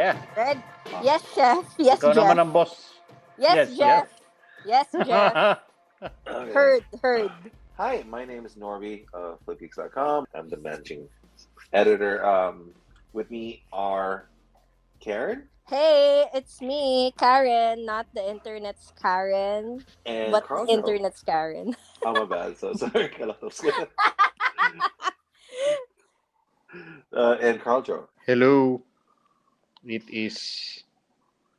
Yeah. Red? Yes, chef. Yes, Ikaw Jeff. naman ang boss. Yes, Jeff. Yes, Jeff. Okay. Heard. Hi, my name is Norby of FlipGeeks.com. I'm the managing editor. With me are Karen Hey, it's me, Karen, not the internet's Karen, and but the Carl. internet's Karen. Oh, my bad. So sorry. And Carl Joe. Hello. It is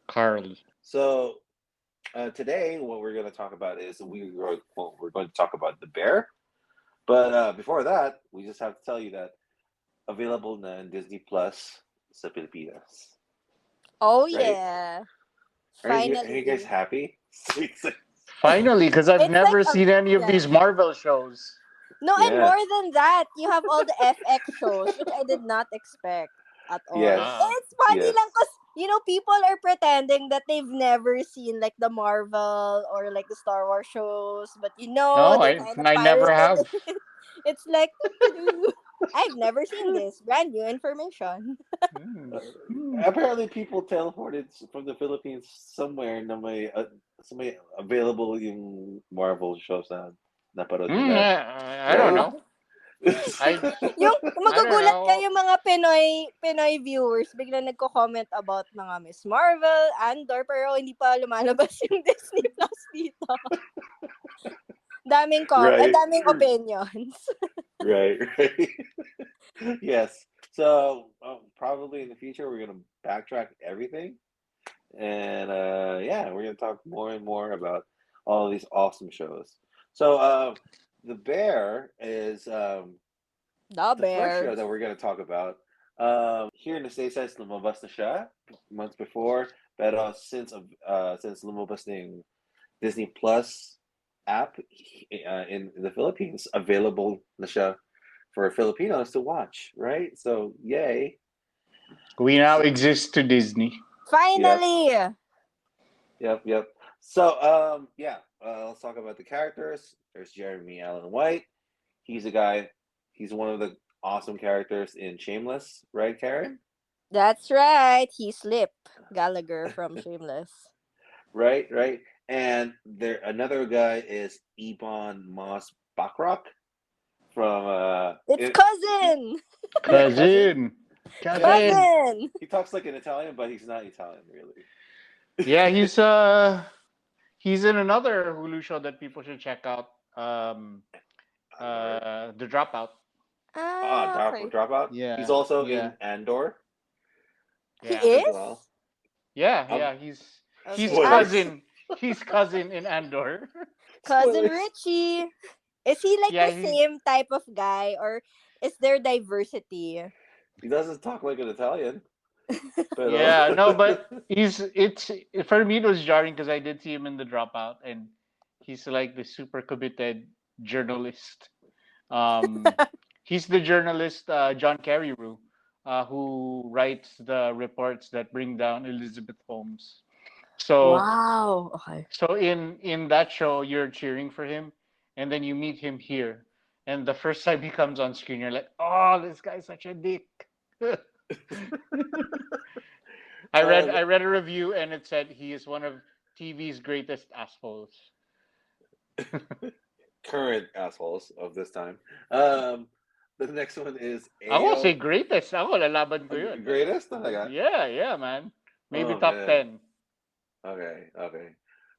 Carl. So today, what we're going to talk about is we're going to talk about the bear. But before that, we just have to tell you that available na Disney Plus sa Pilipinas. Oh, Right? yeah. Are you Finally. guys happy? Finally, because I've It's never like seen any of yeah. these Marvel shows. No, and Yeah. more than that, you have all the FX shows, which I did not expect at all. Yes. It's funny Yes. lang because, people are pretending that they've never seen like the Marvel or like the Star Wars shows, but No, they kind of I never pirated have. it. It's like, I've never seen this. Brand new information. Apparently, people teleported from the Philippines somewhere na may available yung Marvel shows na naparod nila. I don't know. Yung magugulat know. kayo mga Pinoy viewers, bigla nagko-comment about mga Miss Marvel, Andor, pero hindi pa lumalabas yung Disney Plus dito. Daming daming opinions. Right. Yes. So probably in the future we're gonna backtrack everything, and we're gonna talk more and more about all of these awesome shows. So the Bear is the first show that we're gonna talk about. Here in the States, lumabas na siya months before, pero since lumabas na yung Disney Plus app in the Philippines, available na siya for Filipinos to watch, right? So, yay. We now exist to Disney. Finally! Yep. So, let's talk about the characters. There's Jeremy Allen White. He's one of the awesome characters in Shameless, right, Karen? That's right. He's Lip Gallagher from Shameless. Right. And another guy is Moss-Bachrach from It's cousin. Cousin. He talks like an Italian, but he's not Italian, really. Yeah, he's in another Hulu show that people should check out. The Dropout. Dropout. Yeah. He's also in Andor. He is? As well. Yeah. He's Spoilers. He's cousin in Andor. Cousin Spoilers. Richie. Is he like the same type of guy, or is there diversity? He doesn't talk like an Italian. But no, but it's for me it was jarring because I did see him in The Dropout, and he's like the super committed journalist. He's the journalist John Carreyrou, who writes the reports that bring down Elizabeth Holmes. So wow. Okay. So in that show, you're cheering for him, and then you meet him here, and the first time he comes on screen, you're like, "Oh, this guy's such a dick." I read a review, and it said he is one of TV's greatest assholes. Current assholes of this time. The next one is I won't say greatest. Ako, lalaban ko yun. Greatest? Talaga? Yeah, man. Maybe top 10. Okay.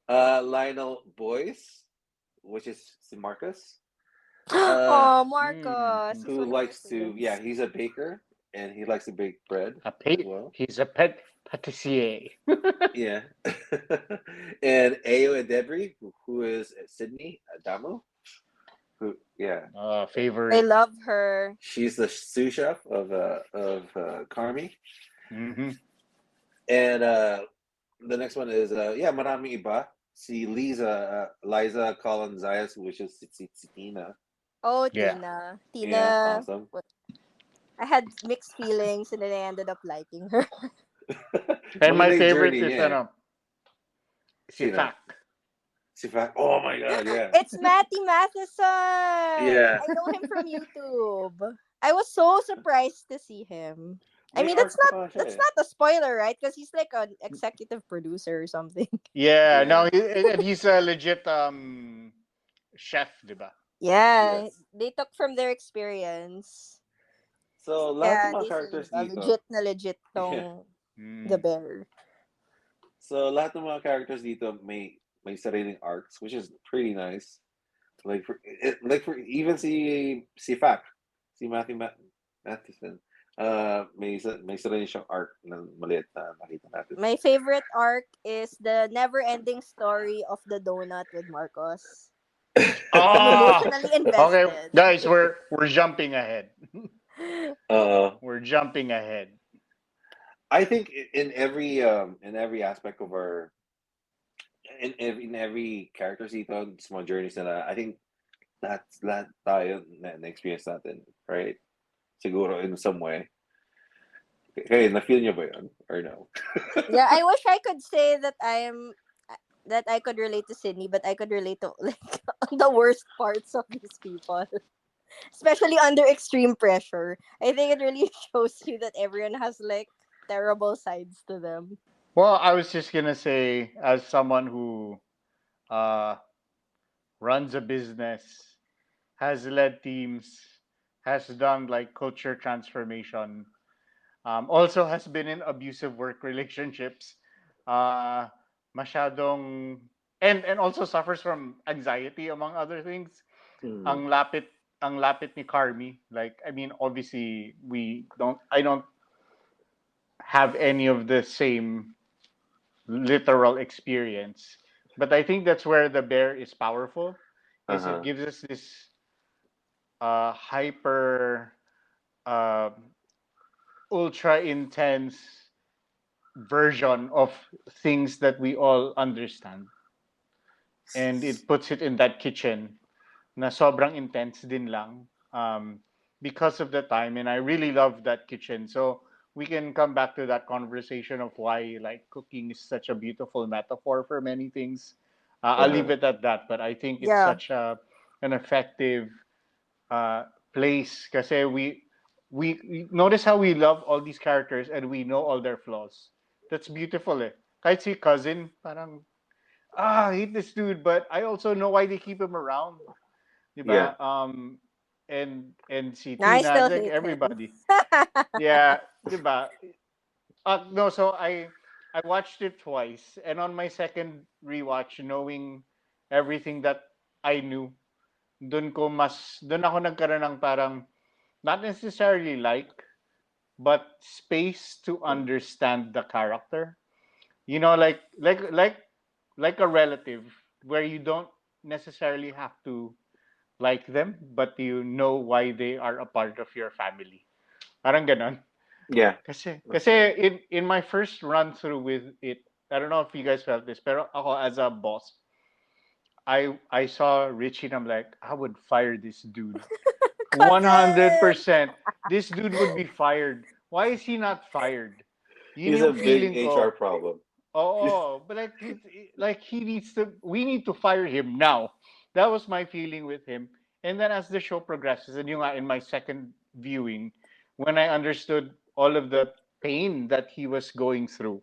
Lionel Boyce, which is Marcus. Marcus. Who likes to? Yeah, he's a baker, and he likes to bake bread. He's a pet patissier. Yeah. And Ayo and Debris, who is Sydney Adamu. Favorite. I love her. She's the sous chef of Carmi. Mm-hmm. And the next one is marami iba. Si Liza Colón-Zayas, which is si Tina. Oh, Yeah. Tina. Yeah, awesome. I had mixed feelings, and then I ended up liking her. And my favorite is Sifak. Oh my god, yeah. It's Matty Matheson. Yeah. I know him from YouTube. I was so surprised to see him. I May mean, arc pa siya that's eh. not a spoiler, right? Because he's like an executive producer or something. Yeah, Yeah. no, and he's a legit chef, diba? Yeah, Yes. they took from their experience. So, lahat ng Yeah, mga they say characters legit dito, na legit yeah. tong the Mm. bear. So, lahat ng mga characters dito may sariling arcs, which is pretty nice. Like for even si Fak, si Matheson, may sarili siyang arc na maliit na nakita natin. My favorite arc is the never-ending story of the donut with Marcos. I'm Ah, emotionally okay, invested. guys, we're jumping ahead. Uh, We're jumping ahead. I think in every aspect of our in every character dito, small journeys na I think that's lahat tayo na experience natin, right? Siguro in some way. Okay, na-feel niyo ba yun? Or no? Yeah, I wish I could say that I could relate to Sydney, but I could relate to like the worst parts of these people, especially under extreme pressure. I think it really shows you that everyone has like terrible sides to them. Well, I was just gonna say, as someone who uh, runs a business, has led teams, has done like culture transformation, also has been in abusive work relationships, uh, masyadong, and also suffers from anxiety among other things. Mm. Ang lapit ang lapit ni Carmi. Like, I mean, obviously I don't have any of the same literal experience. But I think that's where the bear is powerful, is it Uh-huh. gives us this hyper uh, ultra intense version of things that we all understand, and it puts it in that kitchen na sobrang intense din lang, because of the time, and I really love that kitchen. So we can come back to that conversation of why like cooking is such a beautiful metaphor for many things. I'll leave Uh-huh. it at that, but I think it's Yeah, such an effective uh, place kasi we notice how we love all these characters and we know all their flaws. That's beautiful eh. Kahit si cousin, parang I hate this dude, but I also know why they keep him around. Yeah. Diba? And si now I Tina, it's still like hate him. everybody. Yeah, diba? No, so I watched it twice, and on my second rewatch, knowing everything that I knew, dun ako nagkaroon ng parang not necessarily but space to understand the character. You know, like a relative where you don't necessarily have to like them, but you know why they are a part of your family. Parang ganon. Yeah. Kasi in my first run through with it, I don't know if you guys felt this, pero ako as a boss, I saw Richie and I'm like, I would fire this dude. Cousin. 100%. This dude would be fired. Why is he not fired? Yun He's a yung big feeling HR ko. problem. Oh, but like he needs to. We need to fire him now. That was my feeling with him. And then as the show progresses, and yung nga in my second viewing, when I understood all of the pain that he was going through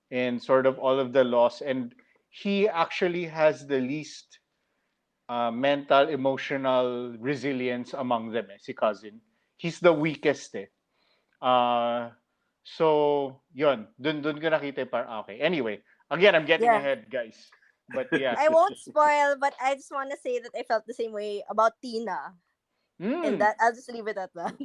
and sort of all of the loss, and he actually has the least mental, emotional resilience among them. Si cousin, he's the weakest. Uh, so, yun. Dun ko nakita yung okay. Anyway, again, I'm getting Yeah, ahead, guys. But yeah. I won't spoil, but I just want to say that I felt the same way about Tina, and Hmm. that I'll just leave it at that.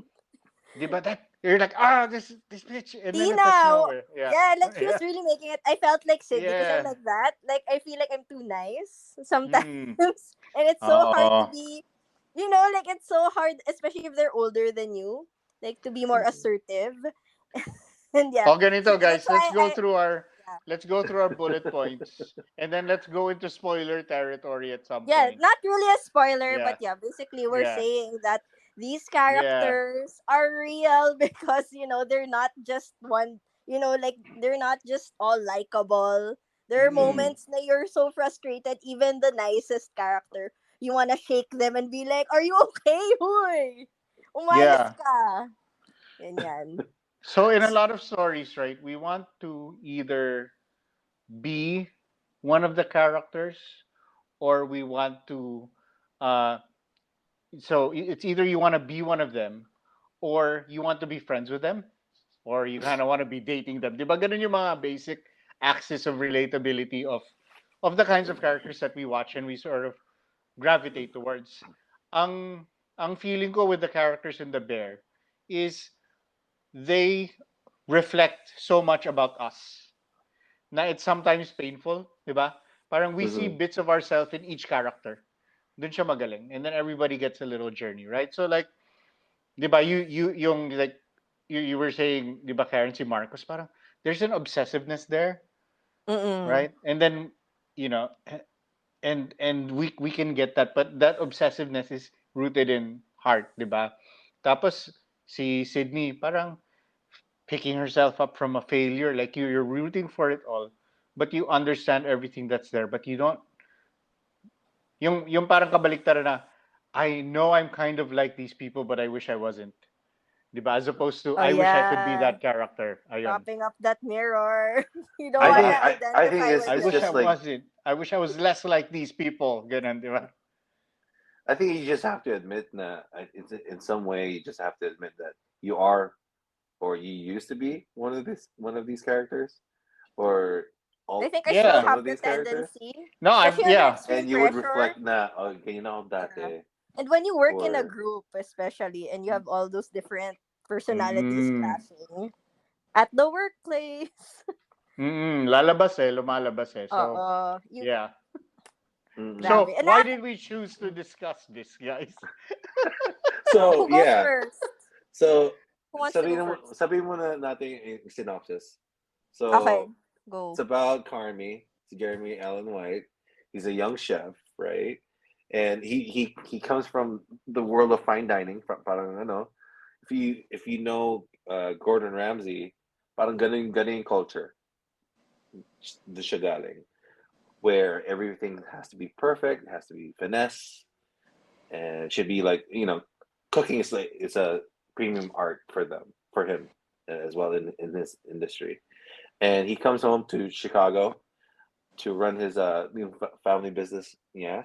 Di ba that? You're like, this bitch. And then it touched Tina, nowhere. Yeah. yeah, like she Yeah. was really making it. I felt like Sydney because I'm Yeah. like that. Like I feel like I'm too nice sometimes, Hmm. and it's so hard to Oo. be, like it's so hard, especially if they're older than you, like to be more assertive. And yeah, O, ganito, so that's guys. why yeah. Let's go through our bullet points. And then let's go into spoiler territory at some Yeah, point. not really a spoiler, but Yeah. yeah, basically we're Yeah. saying that these Yeah. characters are real because they're not just one, like they're not just all likable. There are Hmm. Mm. moments that you're so frustrated, even the nicest character. You wanna shake them and be like, "Are you okay? Huy! Umayos Yeah. ka." Ganyan. So in a lot of stories, right, we want to either be one of the characters or we want to uh it's either you want to be one of them or you want to be friends with them or you kind of want to be dating them. 'Di ba ganun yung mga basic axis of relatability of the kinds of characters that we watch and we sort of gravitate towards. Ang ang feeling ko with the characters in the Bear is they reflect so much about us na it's sometimes painful, 'di ba? Parang we see Mm-hmm. bits of ourselves in each character. Dun siya magaling. And then everybody gets a little journey, right? So like, 'di ba, you yung like you were saying, 'di ba, Karen, si Marcos, parang there's an obsessiveness there, Mm-mm. right? And then, you know, and we can get that, but that obsessiveness is rooted in heart, 'di ba? Tapos si Sydney parang picking herself up from a failure, like you're rooting for it all, but you understand everything that's there, but you don't yung parang kabaliktaran na I know I'm kind of like these people, but I wish I wasn't. 'Di ba? As opposed to Oh I wish I could be yeah. that character. Ayun. Propping up that mirror. You don't I want think to I think identify it's with I it's wish I just them. like wasn't. I wish I was less like these people. Ganun, 'di ba? I think you just have to admit that it's in some way you just have to admit that you are or you used to be one of these characters or I all think I or still Yeah. some have of the these characters, tendency, No, I'm especially under yeah. extreme and you would pressure. reflect na okay, Yeah. dati And when you work in a or group, especially, and you have all those different personalities Mm. clashing at the workplace. Lalabas eh, lumalabas eh. So, You yeah. mm-mm. grabe. So, And why did we choose to discuss this, guys? So who goes yeah, first? so Who wants to go first? sabihin mo na natin yung synopsis. Okay, So it's go. about Carmi, it's Jeremy Allen White. He's a young chef, right? And he comes from the world of fine dining. Parang ano, if you know Gordon Ramsay, parang ganun yung culture, the shagaling, where everything has to be perfect, it has to be finesse, and it should be like cooking is like it's a premium art for him as well in this industry. And he comes home to Chicago to run his family business, yeah,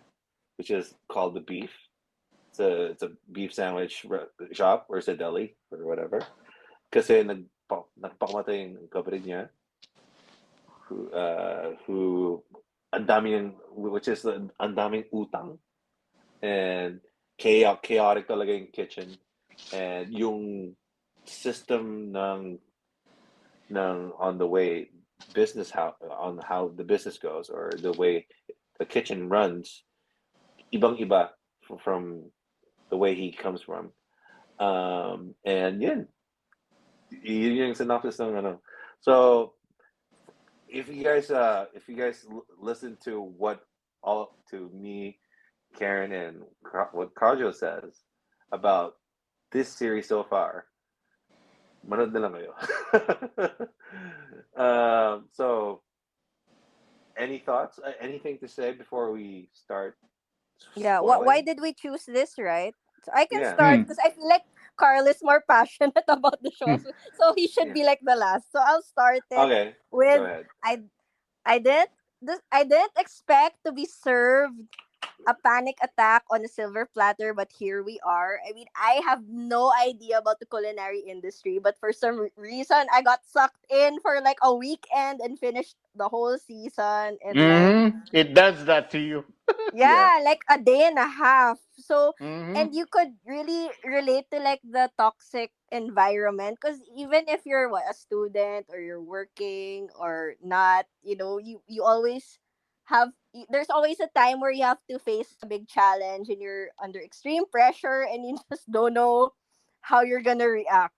which is called the Beef. It's a beef sandwich shop or it's a deli or whatever. Kasi nagpakamatay yung kapatid niya who which is ang daming utang and chaotic talaga yung kitchen and yung system ng on the way business how the business goes or the way the kitchen runs ibang iba from the way he comes from and yun yung synopsis ng ano. So if you guys listen to what all to me, Karen, and what Carjo says about this series so far, manood na lang kayo. So any thoughts? Anything to say before we start Yeah, why spoiling? did we choose this, right? So I can Yeah, start Hmm. because I feel like Carl is more passionate about the show, so he should yeah. be like the last. So I'll start it Okay, go with ahead. I I didn't I didn't expect to be served a panic attack on a silver platter, but here we are. I mean, I have no idea about the culinary industry, but for some reason, I got sucked in for like a weekend and finished the whole season in like It does that to you. Yeah. yeah, like a day and a half. So, Mm-hmm. and you could really relate to like the toxic environment because even if you're a student or you're working or not, you always there's always a time where you have to face a big challenge and you're under extreme pressure and you just don't know how you're gonna react.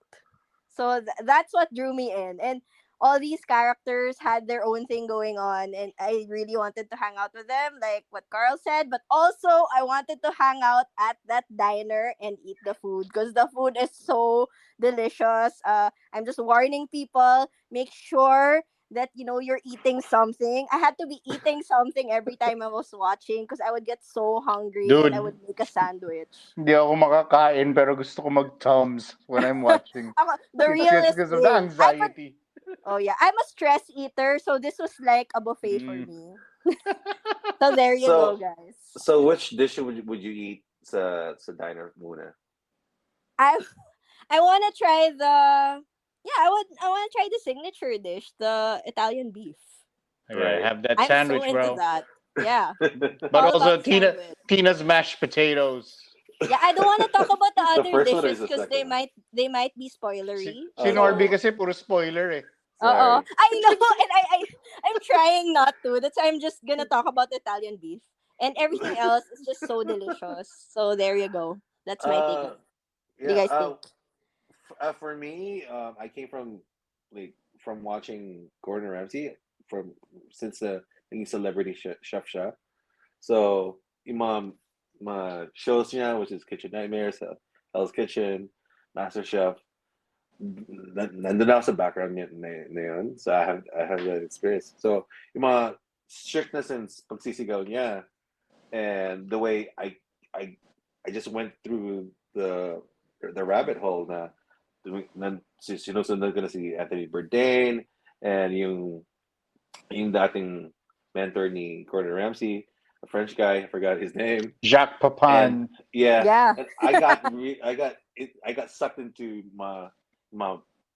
So that's what drew me in. And all these characters had their own thing going on, and I really wanted to hang out with them, like what Carl said. But also, I wanted to hang out at that diner and eat the food because the food is so delicious. I'm just warning people: make sure that you're eating something. I had to be eating something every time I was watching because I would get so hungry and I Dude, would make a sandwich. hindi ako makakain pero gusto ko mag-Toms when I'm watching. The It's just realest because of the thing. anxiety. Oh yeah, I'm a stress eater, so this was like a buffet for Mm. me. So there you go, So, guys. so which dish would you eat sa diner muna? I I want to try the yeah, I want to try the signature dish, the Italian beef. I gotta Right. have that I'm so sandwich, into bro. that. Yeah, But all also about sandwich. Tina's mashed potatoes. Yeah, I don't want to talk about the The other first one or dishes the because second one? they might be Si, spoilery. si Oh, Norby sorry. So, kasi puro spoiler eh. I Sorry. know, and I'm trying not to. That's why I'm just gonna talk about Italian beef, and everything else is just so delicious. So there you go. That's my take on uh, it. What do yeah. you guys think? For me, I came like from watching Gordon Ramsay from since the naging celebrity chef siya. So yung mga shows niya, which is Kitchen Nightmares, Hell's Kitchen, Master Chef, nandun ako sa background niya na yun. So I have that experience. So yung mga strictness and pagsisigaw niya, and the way I I just went through the rabbit hole na sinusunod ko na si Anthony Bourdain and yung dating mentor ni Gordon Ramsay, a French guy, I forgot his name. Jacques And Papan. yeah, Yeah, and I got sucked into my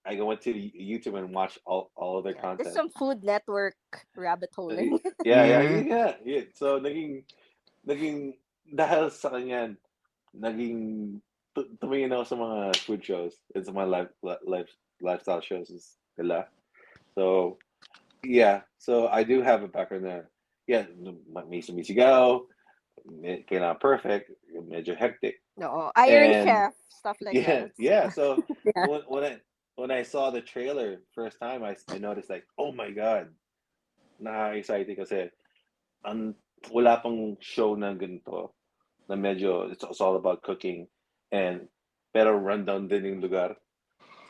I went to YouTube and watched all of their yeah. This is content. some Food Network rabbit holing. Mm. Yeah. So naging dahil sa kanya naging tumingin ako sa mga food shows and sa mga lifestyle shows nila. So yeah, so I do have a background there. Yeah, may sumisigaw, kailangan perfect, medyo hectic. No, Iron And Chef stuff like that. yeah. So Yeah. when I saw the trailer first time, I noticed like, oh my god, na-excited kasi ang wala pang show na ganito na medyo it's all about cooking and pero rundown din yung lugar.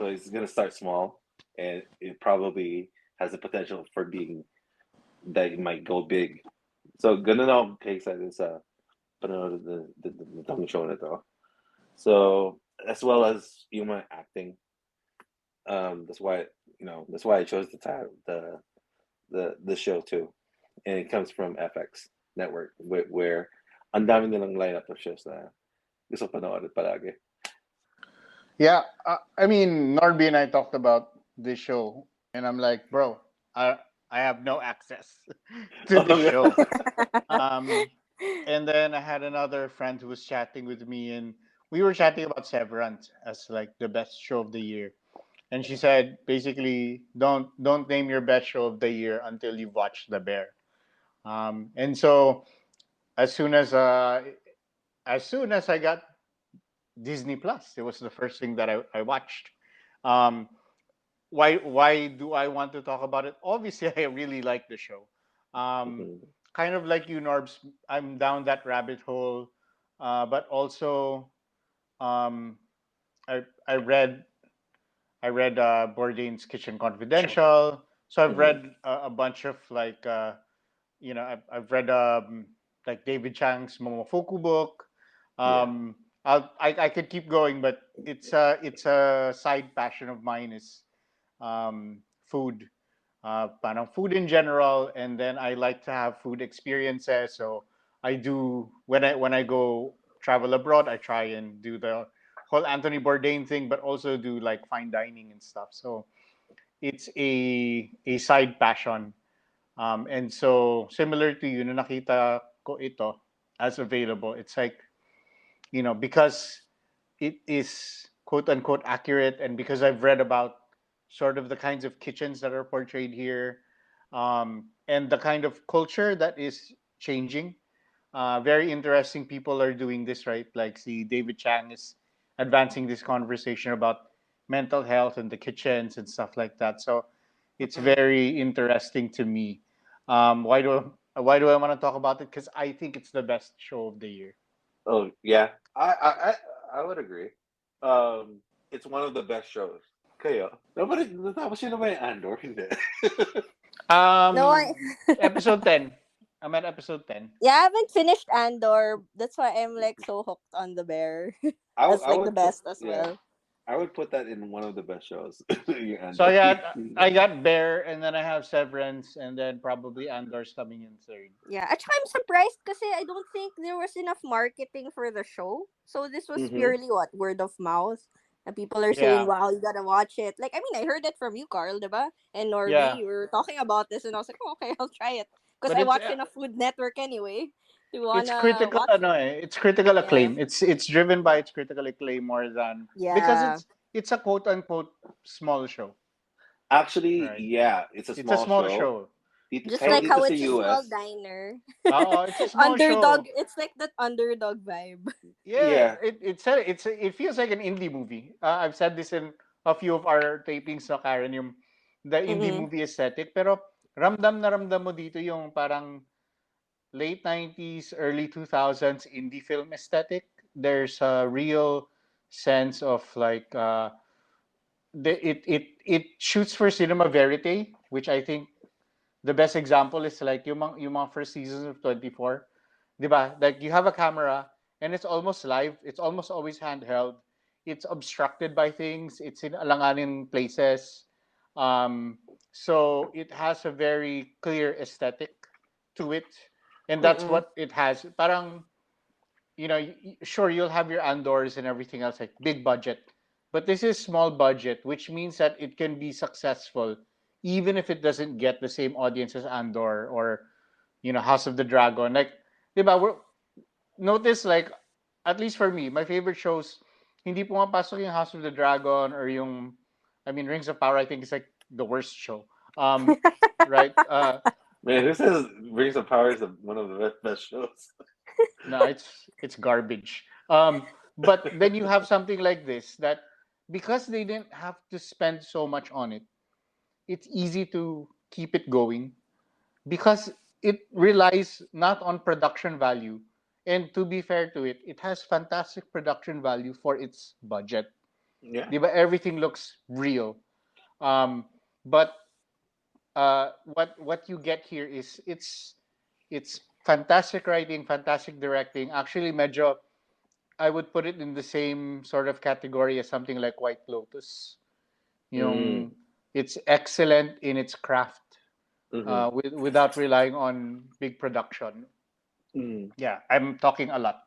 So it's gonna start small and it probably has the potential for being that it might go big. So ganun ako ka-excited sa panonood ng show na to. So as well as yung mga acting, that's why that's why I chose the title the show too, and it comes from FX network where ang dami nilang lineup of shows na gusto panoorin palagi. Yeah, I mean, Norby and I talked about this show, and I'm like, bro, I have no access to Oh, this show. yeah. Um, and then I had another friend who was chatting with me, and we were chatting about Severance as like the best show of the year. And she said, basically, don't name your best show of the year until you've watched The Bear. And so as soon as uh, as soon as I got Disney Plus, it was the first thing that I watched. Um, why do I want to talk about it? Obviously, I really like the show. Um, Mhm. kind of like you, Norbs. I'm down that rabbit hole, but also um, I read Bourdain's Kitchen Confidential. So I've Mhm. read a bunch of like I've read like David Chang's Momofuku book. Yeah. Um, I could keep going, but it's a side passion of mine is food, parang food in general, and then I like to have food experiences. So I do when I go travel abroad, I try and do the whole Anthony Bourdain thing, but also do like fine dining and stuff. So it's a side passion. And so similar to you, no nakita ko ito as available, it's like, because it is quote unquote accurate, and because I've read about sort of the kinds of kitchens that are portrayed here, and the kind of culture that is changing. Very interesting people are doing this, right? Like, see, David Chang is advancing this conversation about mental health and the kitchens and stuff like that. So it's very interesting to me. Why do I want to talk about it? Because I think it's the best show of the year. Oh yeah. I would agree. Um, it's one of the best shows Kayo? No, but natapos yun naman yung Andor, hindi. No, Episode 10. I'm at episode 10. yeah, I haven't finished Andor. That's why I'm like so hooked on the bear. That's I like the would put best as yeah, well. I would put that in one of the best shows. Your So Andor. I got Bear, and then I have Severance, and then probably Andor's coming in third. Yeah, actually, I'm surprised because I don't think there was enough marketing for the show. So this was Mm-hmm. purely what word of mouth. And people are saying, Yeah, "Wow, you gotta watch it." Like, I mean, I heard it from you, Carl, diba? And Norby, yeah. we were talking about this, and I was like, oh, "Okay, I'll try it," because But I it's watch in a Food Network anyway. You it's wanna critical, watch it? it's critical Yeah, acclaim. It's driven by its critical acclaim more than because yeah. it's a quote unquote small show, Actually, right? yeah, it's a It's a small small show. show. Just So like Kahit how dito sa it's a small US, diner. it's a small Underdog. show. It's like that underdog vibe. Yeah, yeah. it feels like an indie movie. I've said this in a few of our tapings na Karen, yung the indie Mm-mm. movie aesthetic. Pero ramdam na ramdam mo dito yung parang late 90s, early 2000s indie film aesthetic. There's a real sense of like it shoots for cinema verite, which I think the best example is like yung mga first seasons of 24. 'Di ba? Like you have a camera and it's almost live, it's almost always handheld. It's obstructed by things, it's in alanganin places. So it has a very clear aesthetic to it. And that's Mm-mm. what it has. Parang sure you'll have your Andors and everything else like big budget, but this is small budget, which means that it can be successful even if it doesn't get the same audience as Andor or House of the Dragon. Like, diba, notice like at least for me, my favorite shows hindi pumapasok yung House of the Dragon or yung I mean Rings of Power. I think is like the worst show. Right? Man, who says Rings of Power is one of the best shows? No, it's garbage. But then you have something like this that because they didn't have to spend so much on it, it's easy to keep it going because it relies not on production value. And to be fair to it, it has fantastic production value for its budget. Yeah. Diba? Everything looks real. But what you get here is it's fantastic writing, fantastic directing. Actually, medyo I would put it in the same sort of category as something like White Lotus. Mm. Yung it's excellent in its craft Mm-hmm. without relying on big production. Mm. Yeah, I'm talking a lot.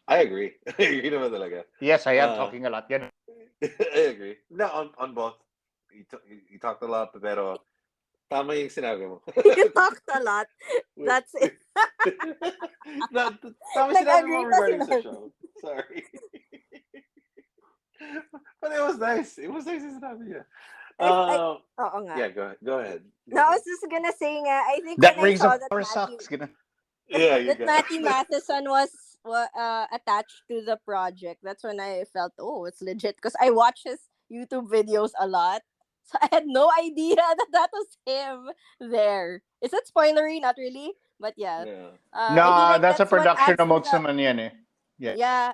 I agree. I agree naman talaga. Yes, I am Uh, talking a lot. Yeah. I agree. No, on both. You talked a lot, pero tama yung sinabi mo. You talked a lot. Wait. That's it. No, tama yung sinabi mo Nag-agree pa si regarding sa Norby. show. Sorry. But it was nice. It was nice yung sinabi niya. Oo nga. Yeah, go ahead. No, I was just gonna say nga, I think That when I Rings saw of Power sucks. Yeah, you that got Matty Matheson was attached to the project, that's when I felt, oh, it's legit. Because I watch his YouTube videos a lot. So I had no idea that was him there. Is that spoilery? Not really. But yeah. Yeah. I feel No, like that's a that's what production adds of to the Motsuman yan eh. Yeah. yeah,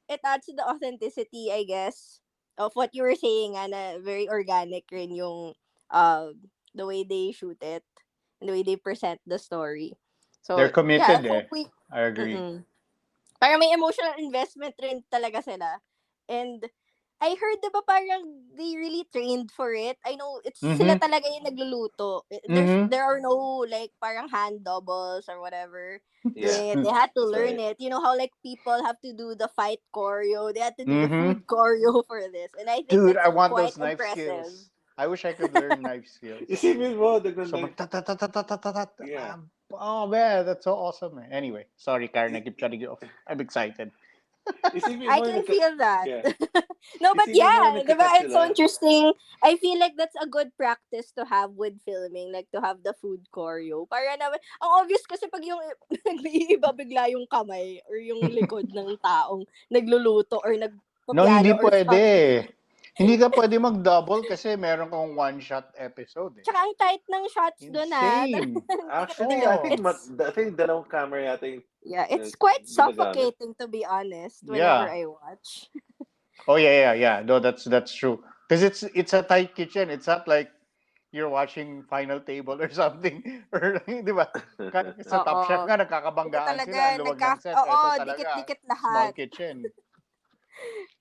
it adds to the authenticity, I guess, of what you were saying, and very organic rin yung the way they shoot it and the way they present the story. They're So yeah, I committed hope eh. we I agree. mm parang may emotional investment rin talaga sila. And I heard, diba, parang they really trained for it. I know it's sila Mm-hmm. talaga yung nagluluto. Mm-hmm. There are no like parang hand doubles or whatever Yeah. doing it. They had to That's learn right. it. You know how like people have to do the fight choreo. They had to do the Mm-hmm. food choreo for this. And I think Dude, that's I want quite those knife impressive. skills. I wish I could learn knife skills. Isipin mo, So nagna-knife. Yeah. oh man, that's so awesome. Anyway, sorry, Karen, I keep cutting you off. I'm excited. Isipin I mo, can feel that. yeah. No, but Isipin mo, yeah, diba? nagka-cut It's so sila. interesting. I feel like that's a good practice to have with filming, like to have the food choreo. Para naman, ang obvious kasi pag yung nag-iiba bigla yung kamay or yung likod ng taong nagluluto or No, hindi nagpapiano or pwede. something. Hindi ka pwede mag-double kasi meron kang one-shot episode eh. Tsaka ang tight ng shots doon ha. Insane. Actually, Oh. I think dalawang camera yata yung Yeah, it's quite ginagamit. suffocating to be honest whenever Yeah. I watch. Oh yeah. No, that's true. Because it's a tight kitchen. It's not like you're watching Final Table or something. Or, di ba? Sa Top Chef Oo. nga, Ito nagkakabanggaan talaga, sila. Ang luwag ng set. oo, Ito talaga, dikit-dikit small lahat. kitchen.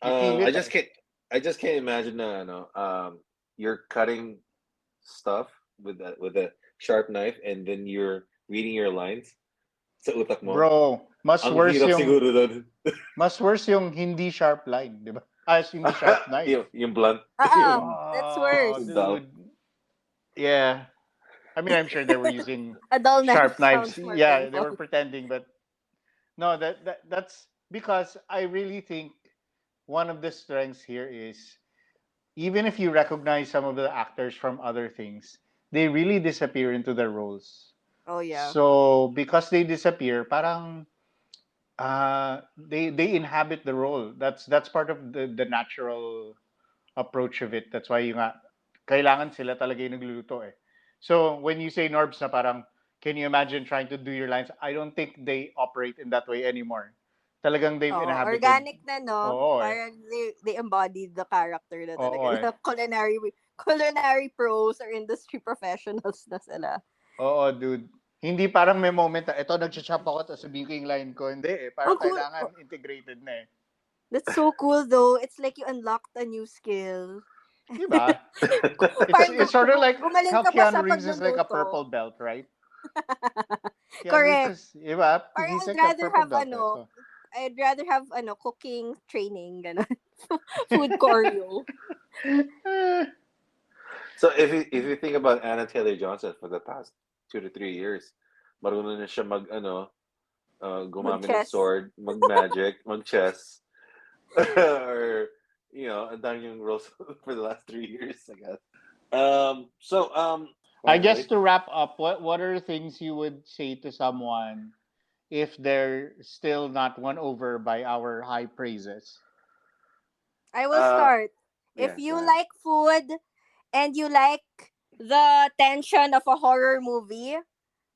You feel I it just eh. can't imagine no, you're cutting stuff with a sharp knife and then you're reading your lines sa utak mo. Bro, Ang hirap siguro doon. mas worse yung hindi sharp line, di ba? Hindi sharp knife. yung blunt. Oo, yung, that's Oh, worse. yung dull. dude. Yeah. I mean, I'm sure they were using A dull knife sharp knives. sounds more Yeah, they were painful. pretending, but no, that's because I really think one of the strengths here is even if you recognize some of the actors from other things, they really disappear into their roles. Oh, yeah. So because they disappear, parang they inhabit the role. That's part of the natural approach of it. That's why yung nga, kailangan sila talaga yung nagluluto eh. So when you say Norbs na parang, can you imagine trying to do your lines? I don't think they operate in that way anymore. Talagang they've Oo, inhabited. organic na, no? Oo eh. Parang they embodied the character na Oo talaga. eh. Culinary pros or industry professionals na sila. Oo, dude. Hindi parang may moment na, ito, nag-chop ako, tapos sabihin ko yung line ko. Hindi eh. Parang Ang cool. kailangan integrated na eh. That's so cool though. It's like you unlocked a new skill. Diba? Parang It's sort of like gumaling how ka pa sa Keanu Reeves is like a pagluluto. purple belt, right? Keanu Correct. Reeves is, diba? Parang He's like a purple belt. I'd rather have cooking training, ganun. Food choreo. So if you think about Anna Taylor Johnson for the past 2 to 3 years, marunong na siya gumamit ng Mag-chess. sword, mag-magic, mag-chess, or ang dami yung roles for the last 3 years, I guess. I guess to wrap up, what are things you would say to someone if they're still not won over by our high praises? I will start. Yeah, If you go ahead. like food and you like the tension of a horror movie,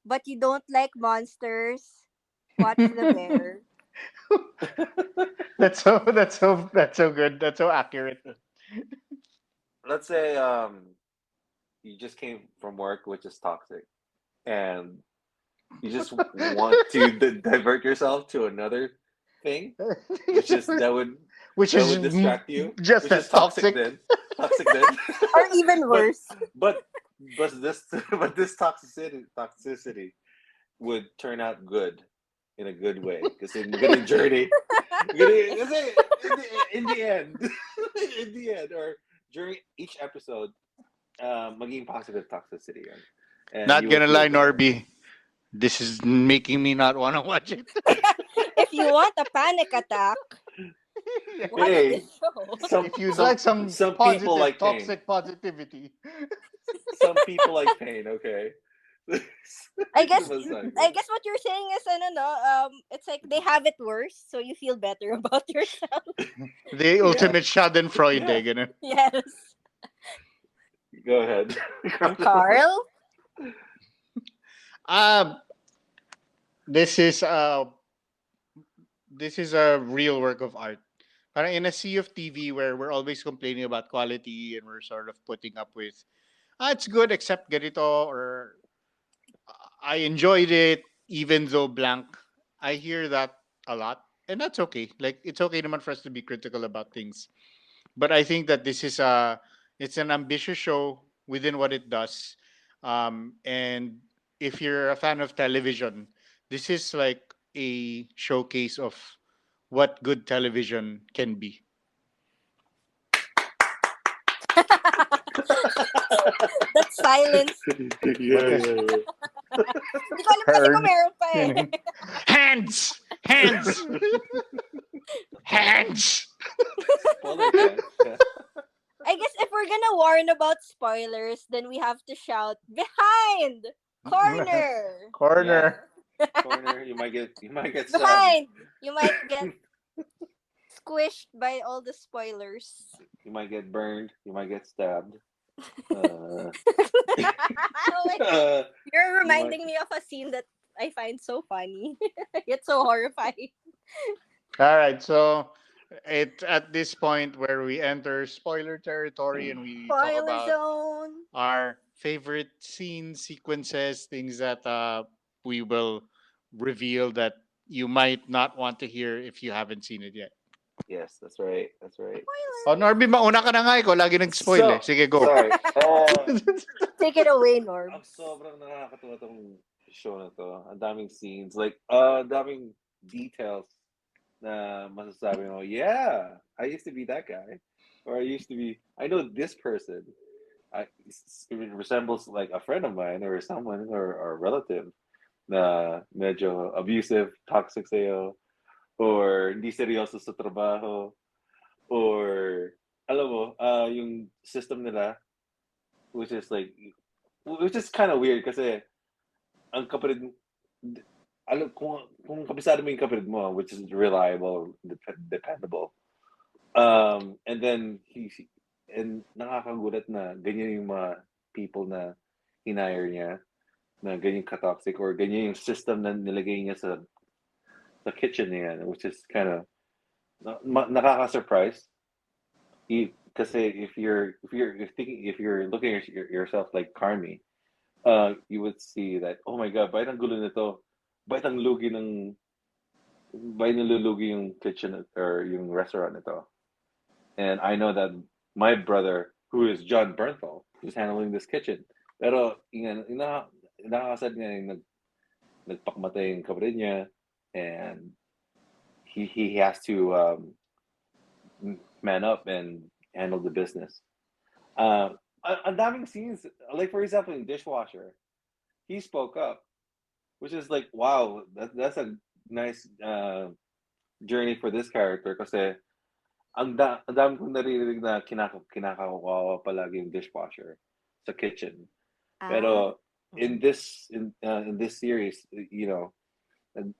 but you don't like monsters, watch The Bear. That's so good. That's so accurate. Let's say you just came from work, which is toxic, and you just want to divert yourself to another thing, which would distract you, just which as is toxic then. Or even worse. But this toxicity would turn out good in a good way because in the journey, in the end, or during each episode, maging positive toxicity. And Not you gonna would feel lie, better. Norby. This is making me not want to watch it. If you want a panic attack, watch Hey, this show. If you like some people positive, like pain. toxic positivity. Some people like pain. Okay. I guess what you're saying is it's like they have it worse, so you feel better about yourself. The ultimate Schadenfreude, Yeah. ganun. Yes. Go ahead. Carl? This is a real work of art. Parang in a sea of TV where we're always complaining about quality and we're sort of putting up with, it's good except ganito, or I enjoyed it even though blank. I hear that a lot, and that's okay. Like it's okay naman for us to be critical about things. But I think that it's an ambitious show within what it does. And if you're a fan of television, this is like a showcase of what good television can be. That silence. Yeah. Hindi ko alam kasi kung meron pa eh. Hands! Hands! Hands! Yeah. I guess if we're gonna warn about spoilers, then we have to shout behind, corner, Corner. Corner. You might get stabbed. behind. You might get squished by all the spoilers. You might get burned. You might get stabbed. Oh my God. You're reminding me of a scene that I find so funny. It's so horrifying. All right, so It at this point where we enter spoiler territory and we talk Spoiler about zone. our favorite scenes, sequences, things that we will reveal that you might not want to hear if you haven't seen it yet. Yes, that's right. That's right. Oh, Norby, mauna ka na nga. Ikaw lagi nag-spoil eh. So, Sige, go. sorry. Take it away, Ang Norbs. sobrang nakakatuwa tong show na to. Ang daming scenes. Like, daming details na masasabi mo, yeah, I used to be that guy. Or I know this person. It resembles like a friend of mine or someone or a relative na medyo abusive, toxic sa'yo, or hindi seryoso sa trabaho, or alam mo, yung system nila, which is like, which is kind of weird kasi ang kapatid, alam, kung kabisado mo yung kapatid mo, which is reliable, dependable, and then and nakakagulat na ganyan yung mga people na hinire niya, na ganyan ka-toxic, or ganyan yung system na nilagay niya sa kitchen niya, which is kind of nakaka-surprise. Kasi if you're looking at yourself like Carmi, you would see that, oh my God, bakit ang gulo nito? Bakit ang lugi ng bakit nilulugi yung kitchen or yung restaurant nito? And I know that my brother, who is John Bernthal, is handling this kitchen. Pero nakakasad nga yung nagpakmatay yung kapatid niya, and he has to man up and handle the business. Ang daming scenes, like for example, in Dishwasher, he spoke up, which is like, wow, that's a nice journey for this character kasi ang dami kong naririnig na kinakawawa palagi yung dishwasher sa kitchen. Ah. Pero in this series,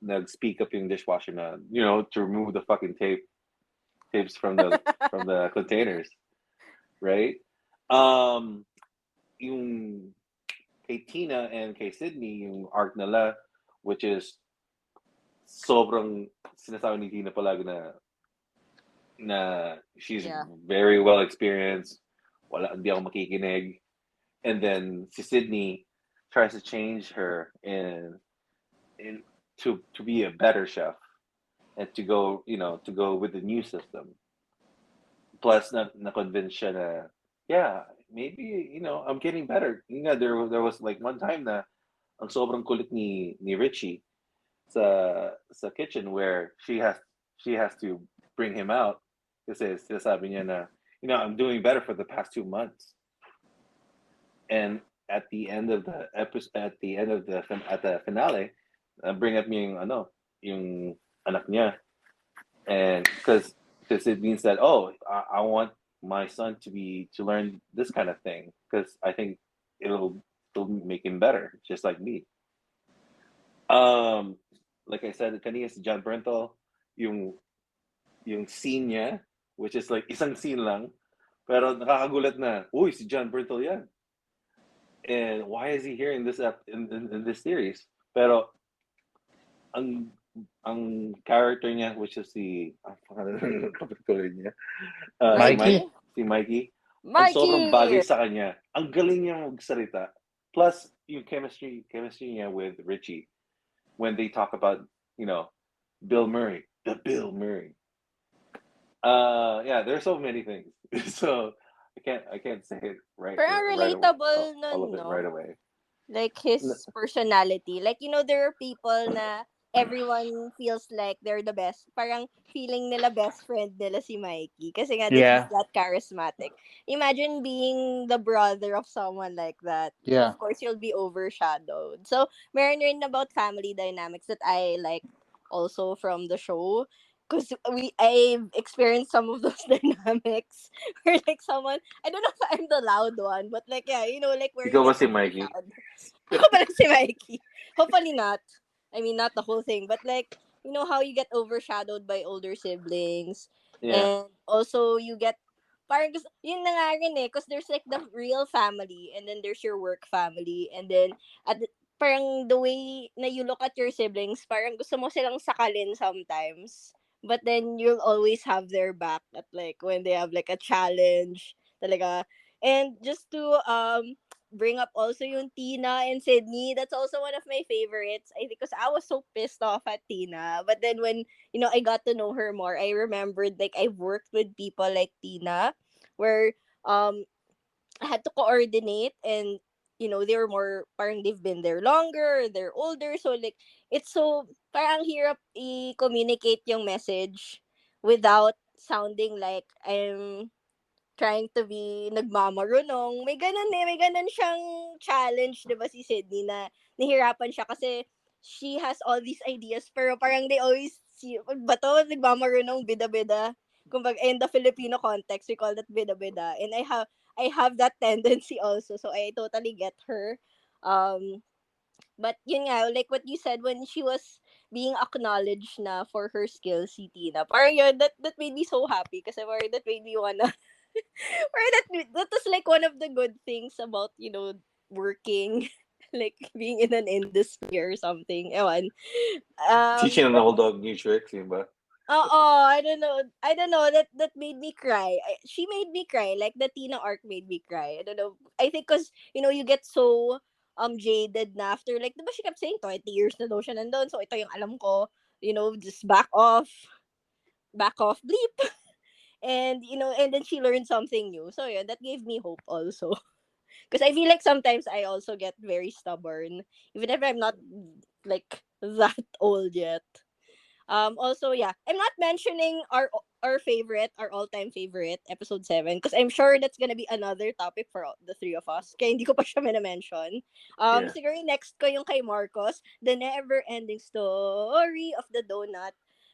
nag-speak up yung dishwasher na, to remove the fucking tapes from the containers, right? Yung kay Tina and kay Sydney, yung arc nila, which is sobrang sinasabi ni Tina palagi na she's Yeah. very well experienced, hindi ako makikinig. And then si Sydney tries to change her to be a better chef and to go with the new system. Plus na convince siya na, yeah, maybe I'm getting better. There was like one time na ang sobrang kulit ni Richie sa kitchen where she has to bring him out kasi sinasabi niya na, I'm doing better for the past 2 months. And at the end of the episode, at the finale, bring up yung anak niya, and because it means that, oh, I want my son to learn this kind of thing because I think it'll make him better, just like me. Like I said, kanina si John Bernthal, yung scene niya, which is like isang scene lang, pero nakakagulat na, uy, si John Bernthal yan. And why is he here in this in this series? Pero ang character niya, which is niya, Mikey? si Mikey, ang sobrang bagay Mikey! sa kanya. Ang galing niya magsalita. Plus, yung chemistry niya with Richie when they talk about, Bill Murray, the Bill Murray. Yeah, there's so many things. So I can't say it right Pero right away. relatable All nun, of it no? right away. Like his personality. Like, there are people na everyone feels like they're the best. Parang feeling nila best friend nila si Mikey. Kasi nga, that he's Yeah. that charismatic. Imagine being the brother of someone like that. Yeah. Of course, you'll be overshadowed. So, meron rin about family dynamics that I like also from the show. Because I've experienced some of those dynamics where like someone, I don't know if I'm the loud one, but like, yeah, like where you Ikaw ba get si Mikey? overshadowed. Ako pala si Mikey. Hopefully not. I mean, not the whole thing, but like, how you get overshadowed by older siblings, Yeah. and also you get, parang yun na nga rin eh, because there's like the real family, and then there's your work family, and then parang the way na you look at your siblings, parang gusto mo silang sakalin sometimes. but then you'll always have their back at like when they have like a challenge talaga. And just to bring up also yung Tina and Sydney, that's also one of my favorites. I think because I was so pissed off at Tina, but then when I got to know her more, I remembered like I've worked with people like Tina where um I had to coordinate, and they were more parang they've been there longer, they're older, so like it's so parang hirap i-communicate yung message without sounding like I'm trying to be nagmamarunong. May ganun siyang challenge, 'di ba, si Sydney na nahirapan siya kasi she has all these ideas pero parang they always see, ba to, nagmamarunong, bida-bida. Kumbaga, in the Filipino context, we call that bida-bida. And I have that tendency also, so I totally get her. Um, but yun nga, like what you said, when she was being acknowledged na for her skills, si Tina, parang yun, that made me so happy kasi parang that made me wanna or that was like one of the good things about working like being in an industry or something. Ewan. Teaching an But old dog new tricks, yun ba? I don't know. I don't know. That made me cry. She made me cry. Like the Tina arc made me cry. I don't know. I think because you get so jaded na after, like, diba she kept saying 20 years na daw siya nandun. So ito yung alam ko. Just back off, bleep. And and then she learned something new. So yeah, that gave me hope also. Because I feel like sometimes I also get very stubborn, even if I'm not like that old yet. Also, yeah, I'm not mentioning our favorite, our all-time favorite, episode 7, because I'm sure that's gonna be another topic for the three of us. Kaya hindi ko pa siya mention. Yeah. Siguro yung next ko yung kay Marcos, the never-ending story of the donut.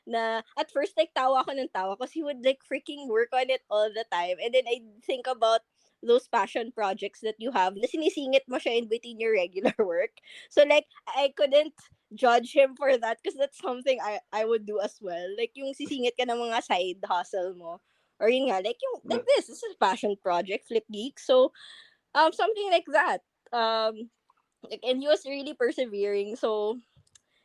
Na at first like tawa ko ng tawa because he would like freaking work on it all the time, and then I think about those passion projects that you have na sinisingit mo siya in between your regular work. So like I couldn't judge him for that because that's something I would do as well. Like yung sisingit ka ng mga side hustle mo. Or yun nga, like yung like this is a passion project, FlipGeeks. So something like that. Like, and he was really persevering. So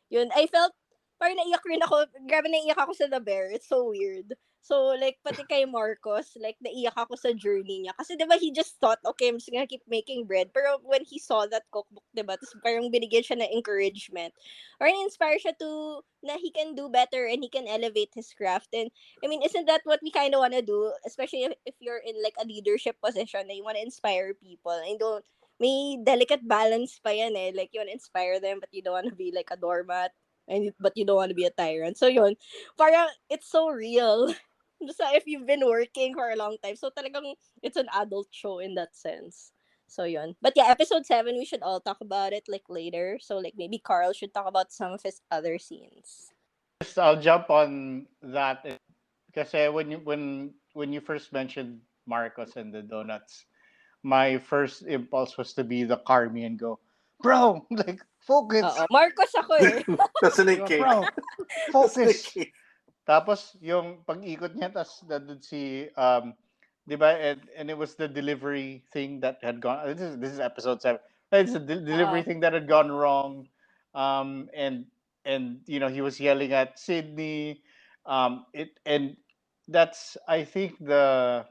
yun, I felt parang naiyak rin ako. Grabe, naiyak ako sa The Bear. It's so weird. So, like, pati kay Marcos, like, naiyak ako sa journey niya. Kasi, di ba, he just thought, okay, I'm just gonna keep making bread. Pero when he saw that cookbook, di ba, tapos parang binigyan siya ng encouragement. Or inspire siya to, na he can do better and he can elevate his craft. And, I mean, isn't that what we kind of want to do? Especially if you're in, like, a leadership position na you want to inspire people. And don't, may delicate balance pa yan eh. Like, you want to inspire them, but you don't want to be, like, a doormat, but you don't want to be a tyrant. So yun, parang it's so real. Just if you've been working for a long time. So talagang it's an adult show in that sense. So yun. But yeah, episode 7, we should all talk about it like later. So like maybe Carl should talk about some of his other scenes. Just I'll jump on that because when you first mentioned Marcos and the donuts, my first impulse was to be the Carmi and go, bro, like focus, Marcos ako eh. That's an diba, cake. bro, That's an focus. cake. Tapos yung pag-ikot niya, tas nandun si, 'di ba, and it was the delivery thing that had gone. This is episode 7. It's the delivery thing that had gone wrong, um, and and he was yelling at Sydney, it and that's I think the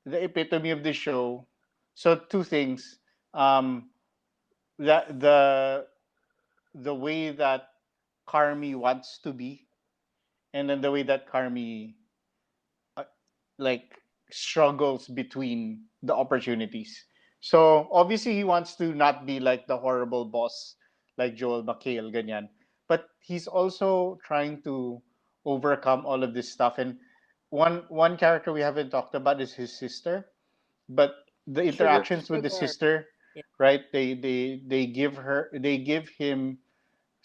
epitome of the show. So two things, um, that the way that Carmi wants to be, and then the way that Carmi uh, like struggles between the opportunities. So obviously he wants to not be like the horrible boss like Joel McHale ganyan. But he's also trying to overcome all of this stuff. And one character we haven't talked about is his sister. But the Sugar. interactions with the Sugar. sister, Yeah. right? They give him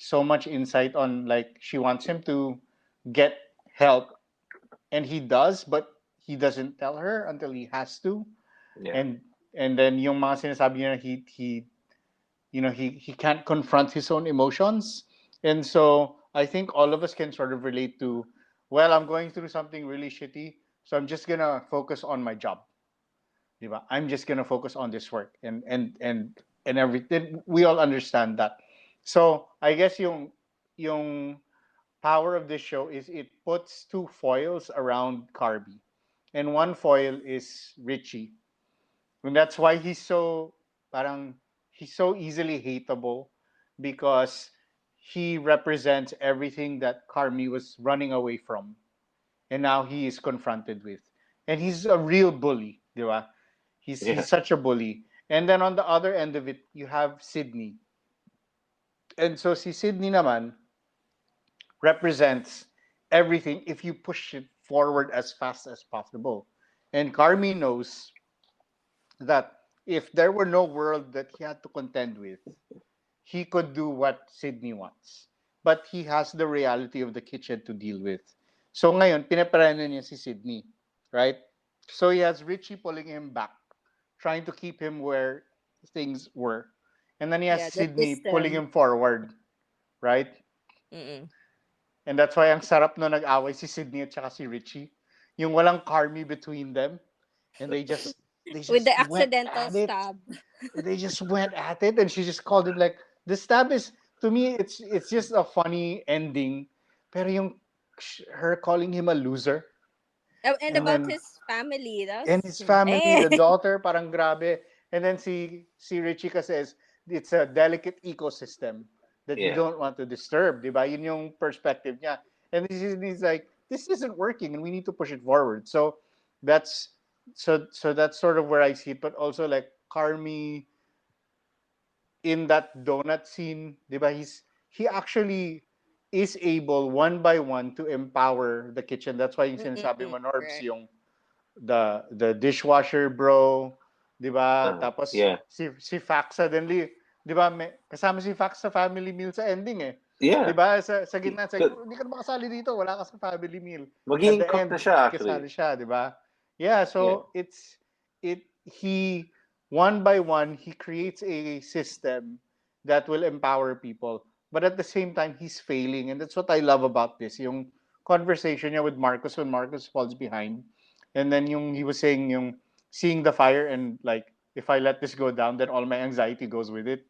so much insight on like she wants him to get help, and he does, but he doesn't tell her until he has to. Yeah. And then yung mga sinasabi niya, he can't confront his own emotions. And so I think all of us can sort of relate to, well, I'm going through something really shitty, so I'm just gonna focus on my job. Diba? I'm just gonna focus on this work, and everything. We all understand that. So I guess yung power of this show is it puts two foils around Carby, and one foil is Richie, and that's why parang he's so easily hateable because he represents everything that Carmi was running away from, and now he is confronted with, and he's a real bully, di ba? He's Yeah. such a bully. And then on the other end of it, you have Sydney, and so si Sydney naman represents everything if you push it forward as fast as possible. And Carmi knows that if there were no world that he had to contend with, he could do what Sydney wants. But he has the reality of the kitchen to deal with. So ngayon, pinapreno niya si Sydney, right? So he has Richie pulling him back, trying to keep him where things were. And then he has Yeah, the Sydney pulling system. him forward, right? Mm-mm. And that's why ang sarap no nag-away si Sydney at saka si Richie. Yung walang karmi between them. And they With just the went accidental at it. stab. They just went at it, and she just called him like the stab is, to me it's just a funny ending. Pero yung her calling him a loser, Oh, and and about then his family. That and was his family, the eh. daughter, parang grabe. And then si Richie says it's a delicate ecosystem that you Yeah. don't want to disturb, di ba? Yun yung perspective niya. And he's like, this isn't working, and we need to push it forward. So that's that's sort of where I see it. But also like Carmi in that donut scene, di ba? He actually is able one by one to empower the kitchen. That's why yung sinasabi Mm-mm. mo, Norbs, Correct. yung the dishwasher bro, 'di ba? Tapos Yeah. si Fax suddenly, 'di ba? Kasama si Fax sa family meal sa ending eh. 'Di Yeah. ba? Sa gitna sa Good. hindi ka na makasali dito, wala ka sa family meal. At Magiging the cook na end, siya actually. kasali siya, 'di ba? Yeah, Yeah. so he one by one he creates a system that will empower people. But at the same time, he's failing, and that's what I love about this. Yung conversation niya with Marcus when Marcus falls behind, and then yung he was saying yung seeing the fire and like if I let this go down, then all my anxiety goes with it.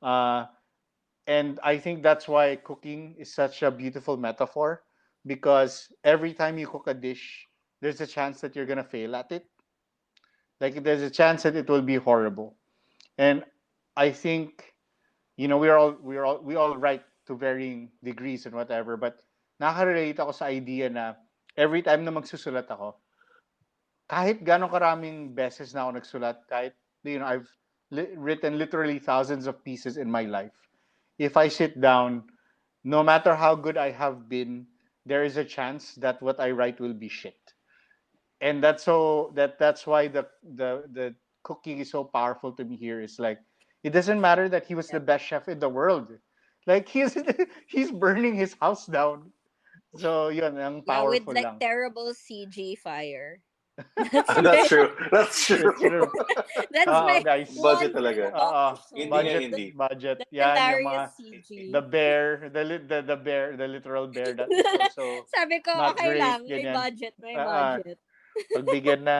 Uh, and I think that's why cooking is such a beautiful metaphor because every time you cook a dish, there's a chance that you're gonna fail at it. Like there's a chance that it will be horrible. And I think we all write to varying degrees and whatever, but nakaka-relate ako sa idea na every time na magsusulat ako, kahit gano'ng karaming beses na ako nagsulat, kahit, I've written literally thousands of pieces in my life. If I sit down, no matter how good I have been, there is a chance that what I write will be shit. And that's why the cooking is so powerful to me here. Is like it doesn't matter that he was the Yep. best chef in the world. Like he's burning his house down. So yun, ang Yeah, with powerful like lang. terrible CG fire. That's That's my true. That's true. It's true. that's my Guys. Budget one talaga. Hindi nga also. Budget, The hindi. budget. Yan, yung hilarious mga the CG. bear, the bear, the literal bear that is also Sabi ko, not okay great, lang, may ganyan. budget, may Uh, budget. pagbigyan na.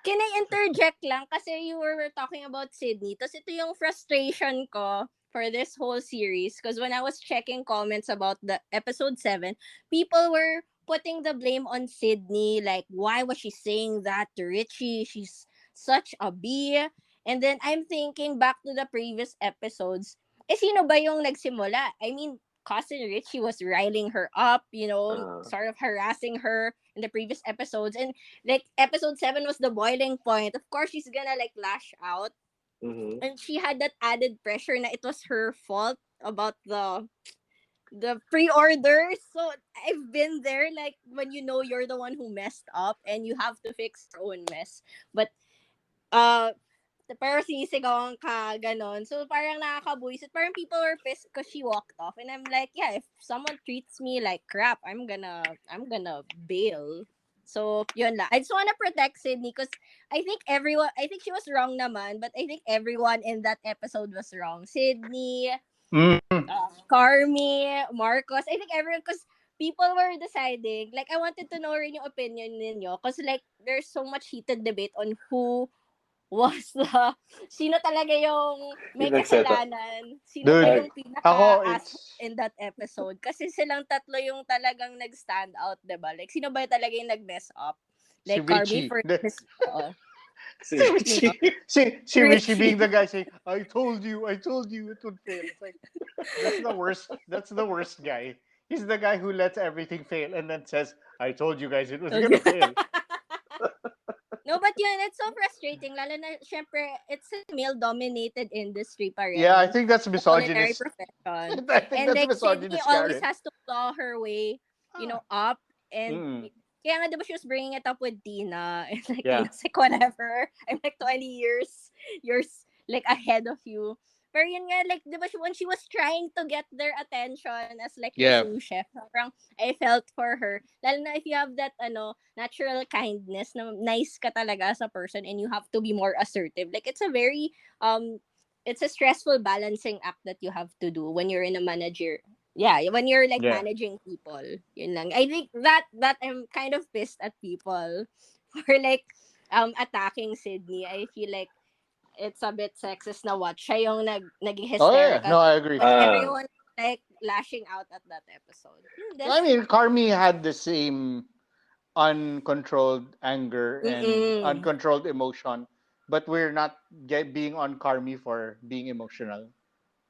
Can I interject lang? Kasi you were talking about Sydney. Tapos ito yung frustration ko for this whole series. Because when I was checking comments about the episode 7, people were putting the blame on Sydney. Like, why was she saying that to Richie? She's such a B. And then I'm thinking back to the previous episodes. Eh, sino ba yung nagsimula? I mean, Cousin Richie was riling her up, Uh, sort of harassing her in the previous episodes. And like episode 7 was the boiling point. Of course, she's gonna like lash out, mm-hmm. and she had that added pressure that it was her fault about the pre-order. So I've been there, like when you know you're the one who messed up and you have to fix your own mess. But uh pero sinisigawan ka, ganon. So, parang nakakabuisit. Parang people were pissed because she walked off. And I'm like, yeah, if someone treats me like crap, I'm gonna bail. So, yun lang. I just wanna protect Sydney because I think she was wrong naman, but I think everyone in that episode was wrong. Sydney, Mm. Carmi, Marcos, I think everyone, because people were deciding, like, I wanted to know rin yung opinion ninyo because, like, there's so much heated debate on who was sino talaga yung may Yung nag-set up. kasalanan, sino ba Dude, yung Ay, ako, pinaka-asshole it's in that episode. Kasi silang tatlo yung talagang nag-stand out, diba? Like, sino ba talaga yung nag-mess up? si Like, Carmi Richie. for his, si Si sino? Richie. Si Richie being the Richie. guy saying, I told you it would fail. It's like, that's the worst. That's the worst guy. He's the guy who lets everything fail and then says, I told you guys it was gonna fail. No, but yun, it's so frustrating. Lalo na, syempre, it's a male-dominated industry pa Yeah, I rin. think that's A culinary misogynist. profession. I think And that's like, Sydney misogynist, always Karen. has to claw her way, up. And Mm, kaya nga, di ba, she was bringing it up with Tina. And like, yeah, Tina's like, whatever. I'm like 20 years, like, ahead of you. Pero yun nga, like, di ba, when she was trying to get their attention as like the yeah, sous chef, parang I felt for her. Lalo na if you have that, natural kindness, na nice ka talaga as a person and you have to be more assertive. Like, it's a stressful balancing act that you have to do when you're in a manager. Yeah, when you're like yeah. managing people. Yun lang. I think that I'm kind of pissed at people for like attacking Sydney. I feel like it's a bit sexist na what siya yung naging Oh yeah, hysterical no, I agree. when uh, everyone like lashing out at that episode. I That's mean, Carmi had the same uncontrolled anger and mm-mm. uncontrolled emotion, but we're not being on Carmi for being emotional.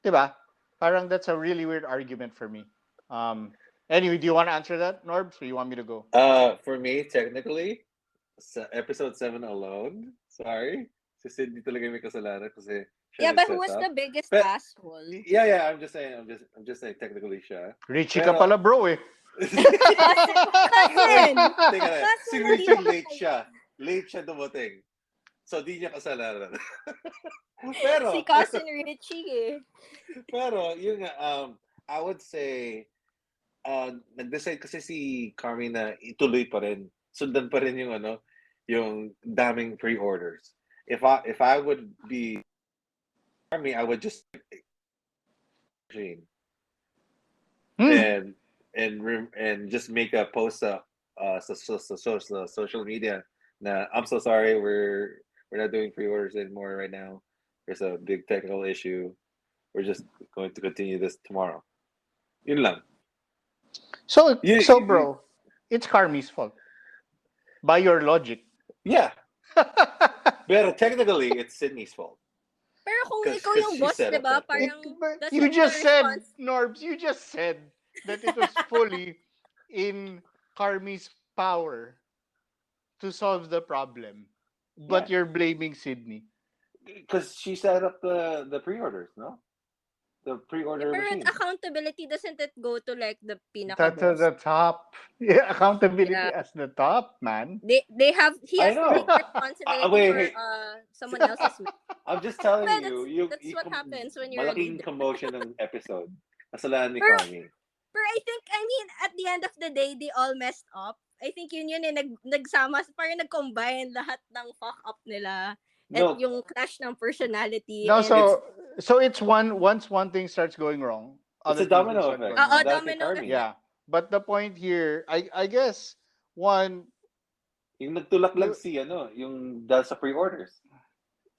Diba? Parang that's a really weird argument for me. Um, anyway, do you want to answer that, Norbs, or you want me to go? for me, technically, episode 7 alone, sorry, si Sydney talaga may kasalanan kasi siya Yeah, but who nag-set was the up. biggest But, asshole? yeah, I'm just saying technically siya. Richie ka Pero, pala, bro, eh. Cousin, wait, cousin, teka na. Si cousin, hindi Richie ba kayo? late siya dumating. So, di niya kasalanan. Si pero, cousin Richie eh. yun nga, I would say, nag-decide kasi si Carmi na ituloy pa rin. Sundan pa rin yung yung daming pre-orders. If I would be Carmi, I would just machine Hmm. and just make a post social media. Na I'm so sorry, we're not doing pre-orders anymore right now. There's a big technical issue. We're just going to continue this tomorrow. Yun lang. So, bro, it's Carmi's fault by your logic. Yeah, but technically it's Sydney's fault Pero kung ikaw because yung she boss, set di up ba? that thing. Parang But you doesn't your just said, response Norbs, you just said that it was fully in Carmi's power to solve the problem, Yeah, but you're blaming Sydney. because she set up the pre-orders, no, the yeah, pre-order pero machine. accountability doesn't it go to like the That's at pinaka-boss? the top. Yeah, accountability Yeah. as the top, man. He I has to take know. responsibility Wait, for hey, someone else's mess. I'm just telling Well, you, that's what happens when you're a malaking leader. commotion ng episode. Kasalanan ni Pero Carmi. I mean, at the end of the day, they all messed up. I think yun eh, nagsama, parang nag-combine lahat ng fuck up nila at No, yung clash ng personality No, and it's so it's once one thing starts going wrong, it's other a things will domino start effect. going wrong. Dahil kay domino Carmi. effect. Yeah, but the point here, I guess one, Yung nagtulak-lag you, yung dahil sa pre-orders.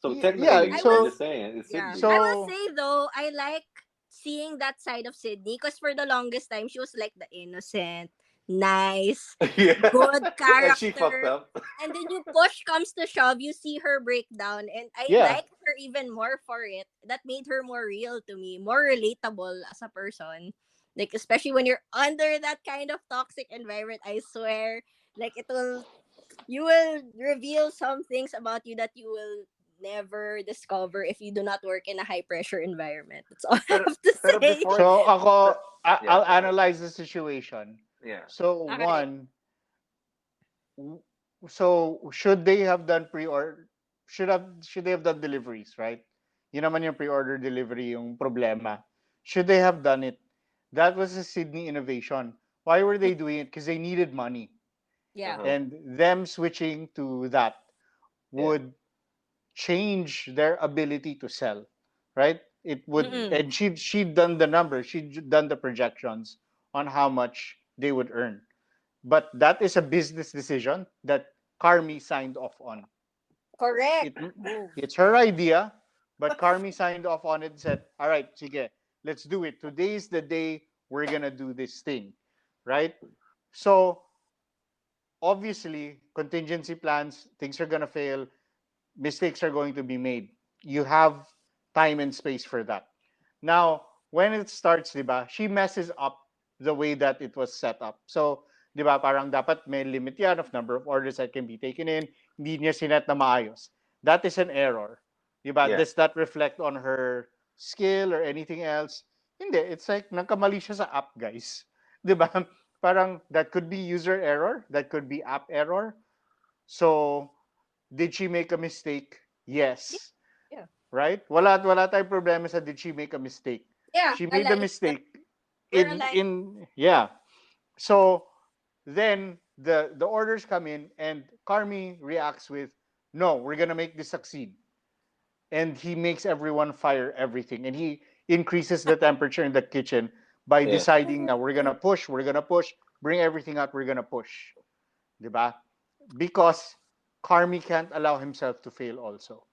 So yeah. technically, I I'm will, So just saying, it's yeah. Sydney. I will so say though, I like seeing that side of Sydney because for the longest time, she was like the innocent, nice, Yeah. good And she fucked character. up. And then you push comes to shove, you see her break down. And I yeah, liked her even more for it. That made her more real to me, more relatable as a person. Like, especially when you're under that kind of toxic environment, I swear, like, you will reveal some things about you that you will never discover if you do not work in a high pressure environment. That's all I Pero, have to pero say. before, yeah, I'll go ahead. analyze the situation. Yeah. So Okay. one, w- so should they have done pre-order? Should they have done deliveries, right? Yun naman yung pre-order delivery yung problema. Should they have done it? That was a Sydney innovation. Why were they doing it? Because they needed money, Yeah. Uh-huh. and them switching to that Yeah. would change their ability to sell, right? It would, Mm-mm. and she'd done the numbers, she'd done the projections on how much they would earn. But that is a business decision that Carmi signed off on. Correct. It Move. it's her idea, but Carmi signed off on it and said, "All right, sige, let's do it. Today's the day we're gonna do this thing." Right? So obviously, contingency plans, things are gonna fail, mistakes are going to be made. You have time and space for that. Now, when it starts, di ba, she messes up the way that it was set up. So, di ba, parang dapat may limit yan of number of orders that can be taken in. Hindi niya sinet na maayos. That is an error. Di ba? Yeah. Does that reflect on her skill or anything else? Hindi. It's like, nagkamali siya sa app, guys. Di ba? Parang, that could be user error. That could be app error. So, did she make a mistake? Yes. Yeah. Right? Wala tayong problema sa did she make a mistake. Yeah. She made a Aligned. mistake We're aligned. in yeah. So then the orders come in and Carmi reacts with, no, we're gonna make this succeed. And he makes everyone fire everything. And he increases the temperature in the kitchen by Yeah. deciding now we're gonna push, bring everything out, we're gonna push. Diba? Because Carmi can't allow himself to fail also.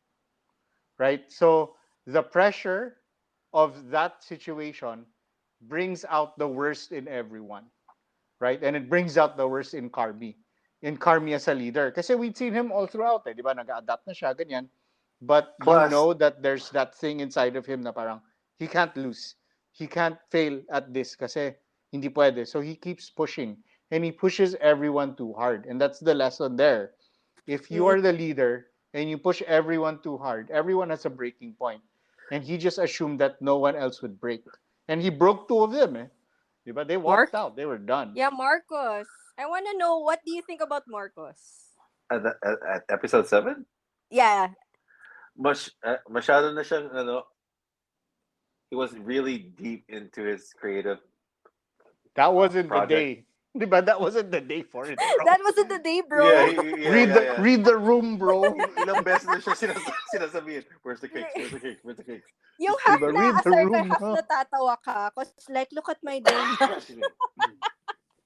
Right? So the pressure of that situation brings out the worst in everyone. Right? And it brings out the worst in Carmi. In Carmi as a leader. Kasi we've seen him all throughout, eh. Di ba? Nag-adapt na siya, ganyan. But you Plus, know that there's that thing inside of him na parang, he can't lose. He can't fail at this kasi hindi pwede. So he keeps pushing. And he pushes everyone too hard. And that's the lesson there. If you Mm. are the leader and you push everyone too hard, everyone has a breaking point. And he just assumed that no one else would break. And he broke two of them, eh. Diba? They walked Mark. out. They were done. Yeah, Marcos. I want to know, what do you think about Marcos? at episode 7, Yeah. masyado na siyang, he was really deep into his creative That wasn't the project. day. Diba? That wasn't the day for it, bro. That wasn't the day, bro. Yeah, Read the room, bro. Ilang beses na siya sinasabihin, where's the cakes? Where's the cakes? Where's the cakes? Yung half Diba? na Read the asar ka, room, half no? natatawa ka. Cause like, look at my donut.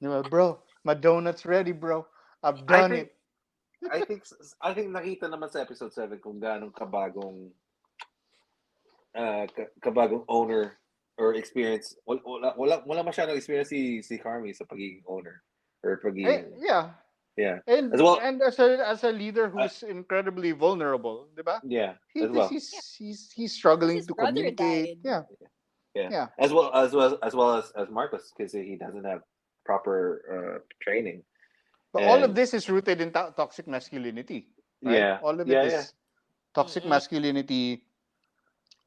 Diba, bro? My donut's ready, bro. I've I done think it. I think nakita naman sa episode 7 kung gaano kabagong owner or experience. Wala masyadong experience si Carmi sa pagiging owner or pagiging Yeah. yeah. And As well, as a leader uh, who's incredibly vulnerable, diba? yeah, as well. He's Cause struggling his to brother communicate. died. Yeah. Yeah. Yeah. As Marcus, because he doesn't have proper training. But all of And this is rooted in toxic masculinity, right? yeah. All of it Yeah, yeah. is toxic Mm-mm. masculinity,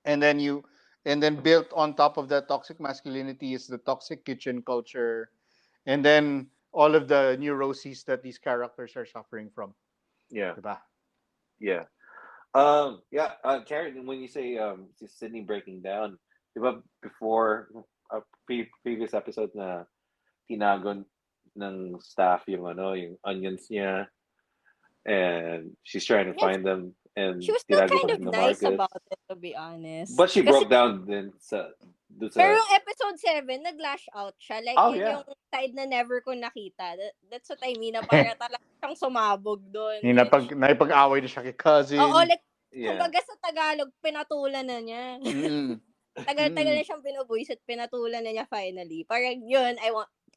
and then built on top of that toxic masculinity is the toxic kitchen culture, and then all of the neuroses that these characters are suffering from. Yeah. Diba? Yeah. Karen, when you say Sydney breaking down, diba before previous episode na tinagon ng staff yung onions niya and she's trying to Yes, find them and she was still tinago pa kind of rin ni nice Marcus. about it, to be honest. But she Kasi, broke down din dun pero sa yung episode 7, nag-lash out siya. Like, oh yun yeah. yung side na never ko nakita. That's what I mean, na para talaga siyang sumabog doon. Yung naipag-away na siya kay Oo, cousin. like, Yeah. kumbaga sa Tagalog, pinatulan na niya. Mm-mm. Tagal-tagal Mm-mm. na siyang pinubuisit, pinatulan na niya finally. Parang yun,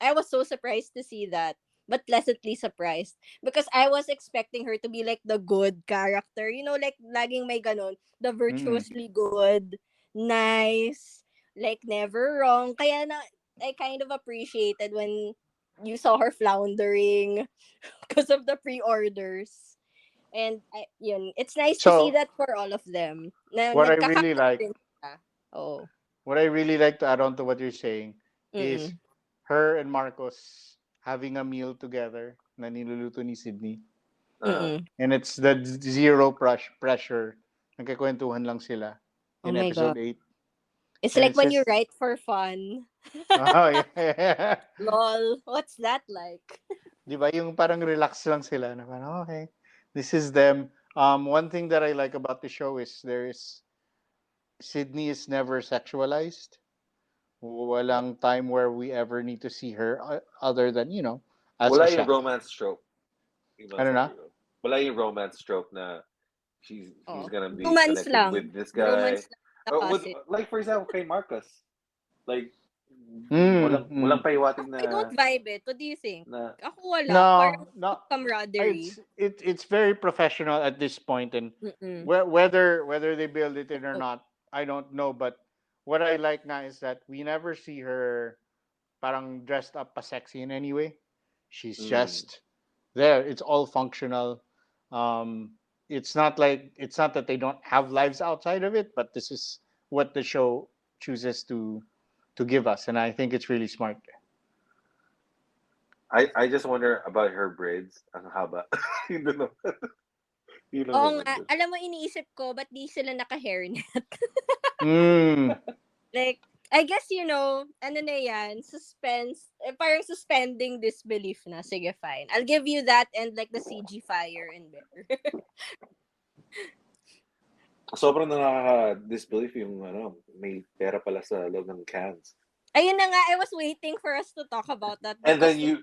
I was so surprised to see that. But pleasantly surprised. Because I was expecting her to be like the good character. You know, like, laging may ganon. The virtuously good, nice, like, never wrong. Kaya na, I kind of appreciated when you saw her floundering because of the pre-orders. And, yun, it's nice to see So that for all of them. Na what I really nagkakatap like, din sila. Oh. what I really like to add on to what you're saying is Mm-mm. her and Marcos having a meal together na niluluto ni Sydney. Mm-mm. And it's the zero pressure. Nagkakwentuhan lang sila Oh in my God. episode 8. It's And like it's when you just, write for fun. oh, yeah. Lol. What's that like? Di ba? Yung parang relax lang sila. Na parang, okay, this is them. One thing that I like about the show is Sydney is never sexualized. Walang time where we ever need to see her other than, as Wala a yung chef. romance trope. Ano na? Wala yung romance trope na he's Oh, gonna be bromance connected lang. with this guy. Bromance lang the With cousin. like for example kay Marcus, like Mm, walang mm. pahiwatig I don't vibe it. What do you think? na Ako wala. Parang No, no. camaraderie. It's very professional at this point, and Mm-mm. whether they build it in or Oh, not, I don't know. But what I like now is that we never see her parang dressed up pa sexy in any way. She's mm, just there. It's all functional. It's not that they don't have lives outside of it, but this is what the show chooses to give us, and I think it's really smart. I just wonder about her braids. Ang haba. Yun lang naman. Yun lang oo naman nga. dun. Alam mo, iniisip ko, ba't di sila naka-hairnet? Mm. Like, I guess, ano na yan, parang suspending disbelief na. Sige, fine. I'll give you that and like the CG fire and bear. Sobrang nakaka-disbelief yung may pera pala sa loob ng cans. Ayun na nga, I was waiting for us to talk about that And because then you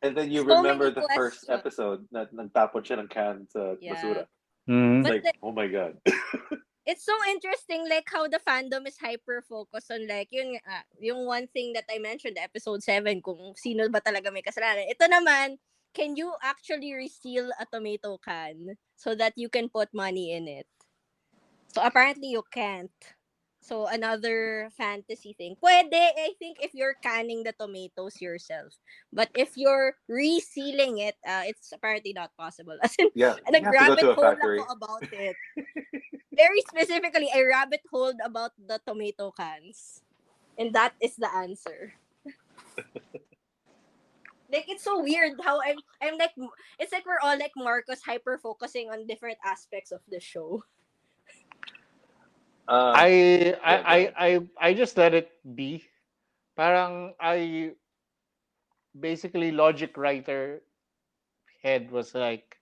and then you so many remember the first questions. episode na nagtapon siya ng can sa Yeah. basura. It's Mm. But like, oh my God. it's so interesting like how the fandom is hyper focused on like yung one thing that I mentioned episode 7 kung sino ba talaga may kasalanan. Ito naman, can you actually reseal a tomato can so that you can put money in it? So apparently you can't. So another fantasy thing. Pwede, I think, if you're canning the tomatoes yourself. But if you're resealing it, it's apparently not possible. As in, Yeah, you have to go nag-rabbit to a hole ako factory. about it. Very specifically, I rabbit holed about the tomato cans. And that is the answer. Like, it's so weird how I'm like, it's like we're all like Marcos hyper focusing on different aspects of the show. Yeah, go ahead. I just let it be. Parang I basically logic writer head was like,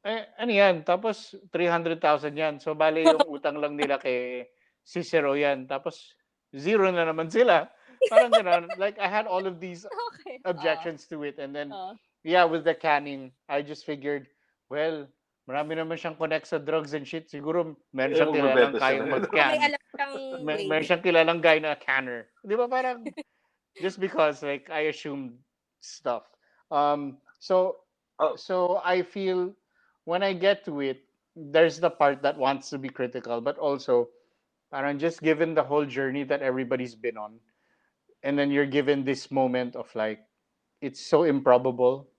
ano yan? Tapos 300,000 yan. So bale yung utang lang nila kay Cicero yan. Tapos zero na naman sila. Parang gano'n. Like I had all of these Okay. objections to it, and then Uh, yeah, with the canning, I just figured, well, marami naman siyang connect sa drugs and shit. Siguro meron siyang kilalang Magbebenta siya kayang na. Baka may mag-can. alam siyang way. Meron siyang kilalang guy na canner. Di ba parang just because like I assumed stuff. So Oh, I feel when I get to it, there's the part that wants to be critical, but also parang just given the whole journey that everybody's been on, and then you're given this moment of like it's so improbable,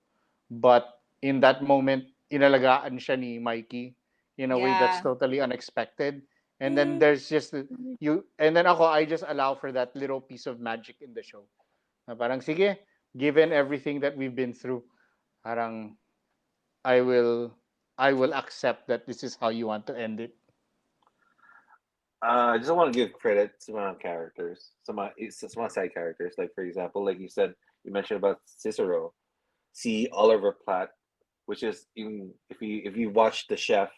but in that moment inalagaan siya ni Mikey in a way that's Yeah. totally unexpected, and then Mm. there's just you, and then ako I just allow for that little piece of magic in the show. Na parang sige, given everything that we've been through, parang I will I will accept that this is how you want to end it. I just want to give credit to my characters, some side characters. Like for example, like you said, you mentioned about Cicero. See Oliver Platt, which is in if you watch the chef,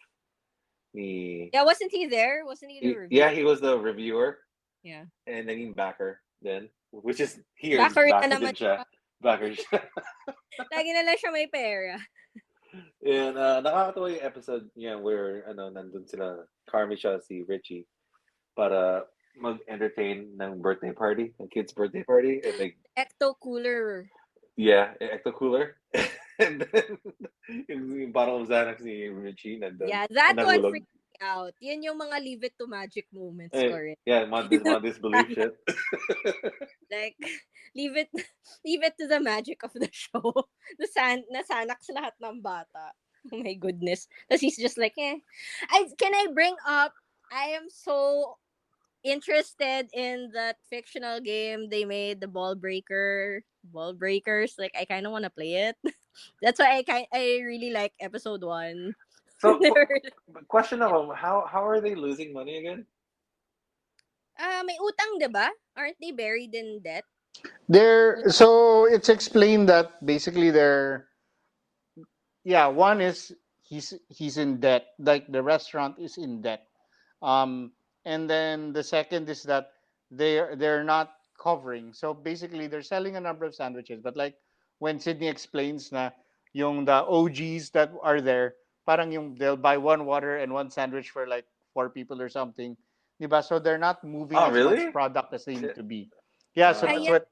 he Yeah, wasn't he there? Wasn't he the review? yeah, he was the reviewer, Yeah. and then yung backer then, which is here Backer na backer din naman siya, siya. backer siya. Lagi na lang siya may pera. And nakakatawa yung episode niya where nandun sila, Carmi siya, si Richie, para mag-entertain ng birthday party, ng kid's birthday party, and like, Ecto cooler. yeah, ecto cooler. And then, yung bottle of Xanax ni Richie nandun, Yeah, that one nahulog. freaked me out. Yan yung mga leave it to magic moments ko Eh, rin. yeah, mga disbelief shit. Like, leave it leave it to the magic of the show. Nasanak sa lahat ng bata. Oh my goodness. Because he's just like, eh. Can I bring up, I am so interested in that fictional game they made, the Ball Breakers. Like, I kind of want to play it. That's why I really like episode 1. So, question ako, how are they losing money again? May utang, 'di ba? Aren't they buried in debt? There, so it's explained that basically they're, yeah, one is he's in debt, like the restaurant is in debt, um and then the second is that they're not covering, so basically they're selling a number of sandwiches, but like when Sydney explains na yung the OGs that are there, parang yung they'll buy one water and one sandwich for like four people or something. Diba? So they're not moving Oh, as much really? product as they need Shit. to be. Yeah, so that's Wow. Ayan, what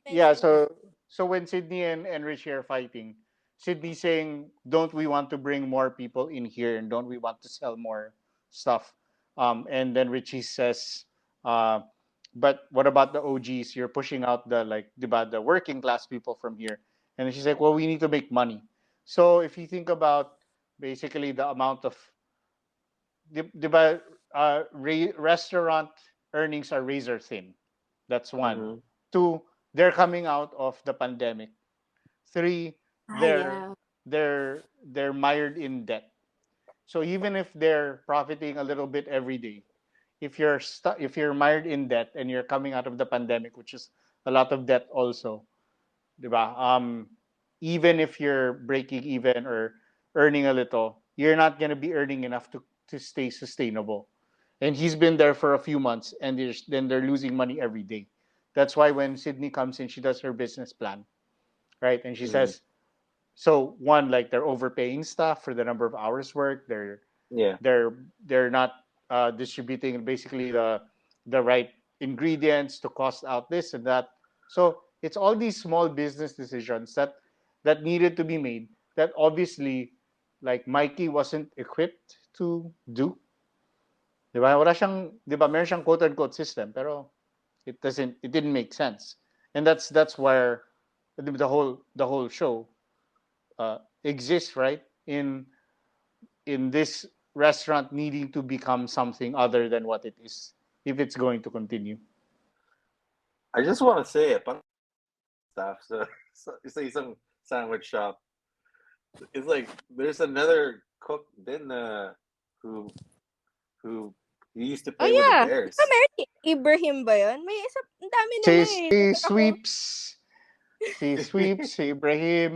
yeah, mentioned that. so when Sydney and Richie are fighting, Sydney saying, "Don't we want to bring more people in here and don't we want to sell more stuff?" And then Richie says, uh, "But what about the OGs? You're pushing out the working class people from here." And then she's like, "Well, we need to make money." So if you think about basically the amount of restaurant earnings are razor thin. That's one. Mm-hmm. Two, they're coming out of the pandemic. Three, Ah, they're yeah. they're mired in debt. So even if they're profiting a little bit every day, if you're mired in debt and you're coming out of the pandemic, which is a lot of debt also, diba? Even if you're breaking even or earning a little, you're not gonna be earning enough to stay sustainable. And he's been there for a few months, and then they're losing money every day. That's why when Sydney comes in, she does her business plan, right? And she Mm-hmm. says, so one, like they're overpaying staff for the number of hours worked. Yeah. They're they're not distributing basically the right ingredients to cost out this and that. So it's all these small business decisions that needed to be made that obviously like Mikey wasn't equipped to do. Di ba? Wala siyang, di ba, meron siyang quote-unquote system, pero it didn't make sense. And that's where the whole show exists, right? In this restaurant needing to become something other than what it is if it's going to continue. I just want to say it, but stuff. So you say some sandwich shop. It's like there's another cook then who who he used to Oh play with the yeah. Di ba Bears. meron si Ibrahim ba yun? May isa, ang dami nila Si, eh. si Nakita ko. Sweeps, si Ibrahim.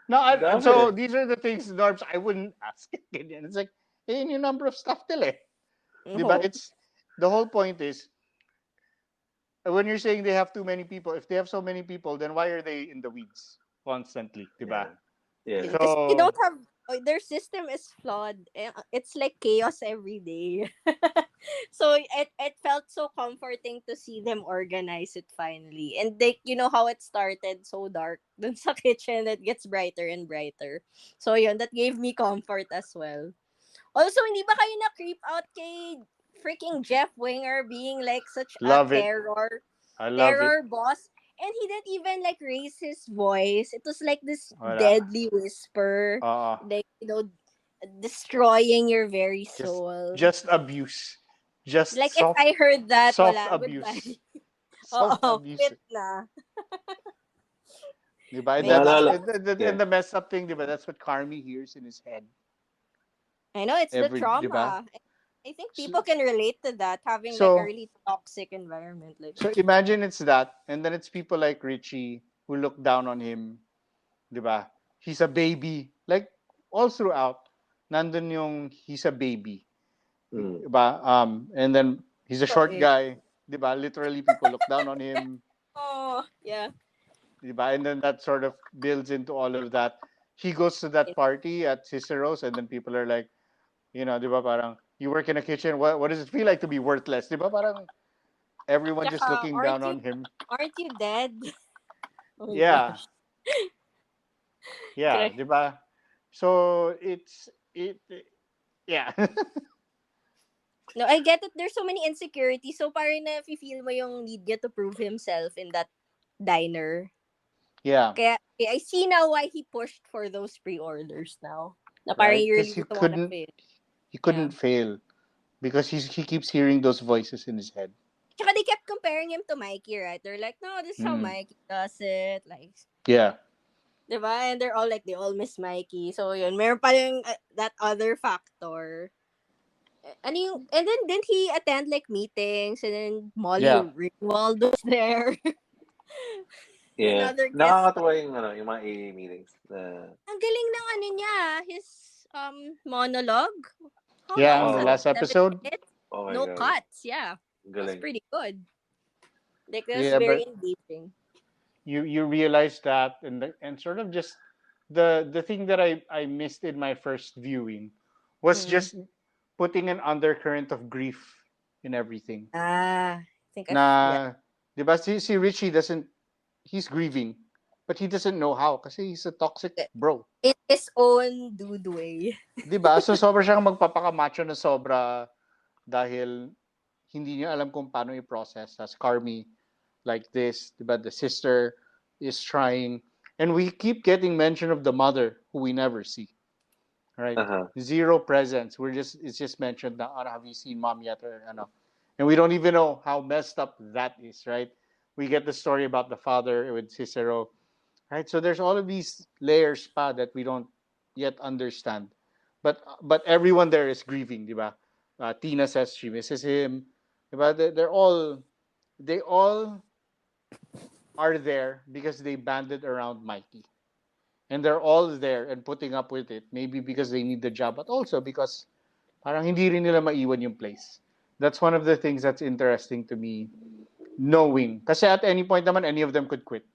No, Dami. so these are the things, Norbs, I wouldn't ask. Ganyan. It's like, yung number of stuff nila eh. Di ba? Oh. It's, the whole point is, when you're saying they have too many people, if they have so many people, then why are they in the weeds constantly? Di ba? Yeah. Yeah. Because they So, don't have their system is flawed. It's like chaos every day. So it felt so comforting to see them organize it finally. And they you know how it started so dark. Dun sa kitchen it gets brighter and brighter. So yun, that gave me comfort as well. Also, hindi ba kayo na-creep out kay freaking Jeff Winger being like such a love it. I love it. terror boss, and he didn't even like raise his voice. It was like this Wala. deadly whisper, Uh, like destroying your very just, soul. just abuse. Just Like if I heard that, soft wala, abuse. goodbye. Soft Oo, abuse. quit na. Diba? And My that's Naalala. God. and Yeah. the messed up thing, diba? That's what Carmi hears in his head I know it's the every, diba? trauma. I think So, people can relate to that, having like a so really toxic environment like so that. imagine it's that, and then it's people like Richie who look down on him, diba? He's a baby. Like all throughout, nandun yung he's a baby, Mm. diba? And then he's a So, short guy, diba? Literally, people look down on him, oh, yeah. diba? And then that sort of builds into all of that. He goes to that party at Cicero's, and then people are like, diba? Parang you work in a kitchen. What does it feel like to be worthless, diba? Parang everyone just Tsaka, looking down on him. aren't you dead? Oh my Yeah, gosh. yeah, Okay. diba? So yeah. No, I get it. There's so many insecurities. So parang na-feel mo yung need niya to prove himself in that diner. Yeah, Kaya I see now why he pushed for those pre-orders now. Na parang right. you Because really don't wanna fail. he Yeah. couldn't fail because he keeps hearing those voices in his head. Tsaka they kept comparing him to Mikey, right? They're like, no, this is how Mm. Mikey does it. Like, Yeah, diba? And they're all like, they all miss Mikey. So yun, meron pa yung that other factor. And then didn't he attend like meetings and then Molly yeah, Ringwald was there. Yeah. Another guest star. Nakakatawa yung mga AA meetings. Ang galing ng ano niya, his monologue. How yeah. long On was the that? Oh, last 7 episode, minutes? oh my No God. cuts, yeah. That's Galing. pretty good. Like, that's yeah, very but engaging. you realize that and sort of just the thing that I missed in my first viewing was Mm. just putting an undercurrent of grief in everything. I think Na, yeah. 'di ba si Richie doesn't he's grieving, but he doesn't know how kasi he's a toxic bro. In his own dude way. 'Di ba? So sobra siyang magpapakamacho na sobra dahil hindi niya alam kung paano i-process as Carmi like this, 'di ba? The sister is trying and we keep getting mention of the mother who we never see. Right? Uh-huh. Zero presence. It's just mentioned na have you seen mom yet or ano. And we don't even know how messed up that is, right? We get the story about the father with Cicero, right? So there's all of these layers pa that we don't yet understand. But everyone there is grieving, di ba? Tina says she misses him. Di ba? They all are there because they banded around Mikey. And they're all there and putting up with it. Maybe because they need the job, but also because parang hindi rin nila maiwan yung place. That's one of the things that's interesting to me, knowing. Kasi at any point naman, any of them could quit.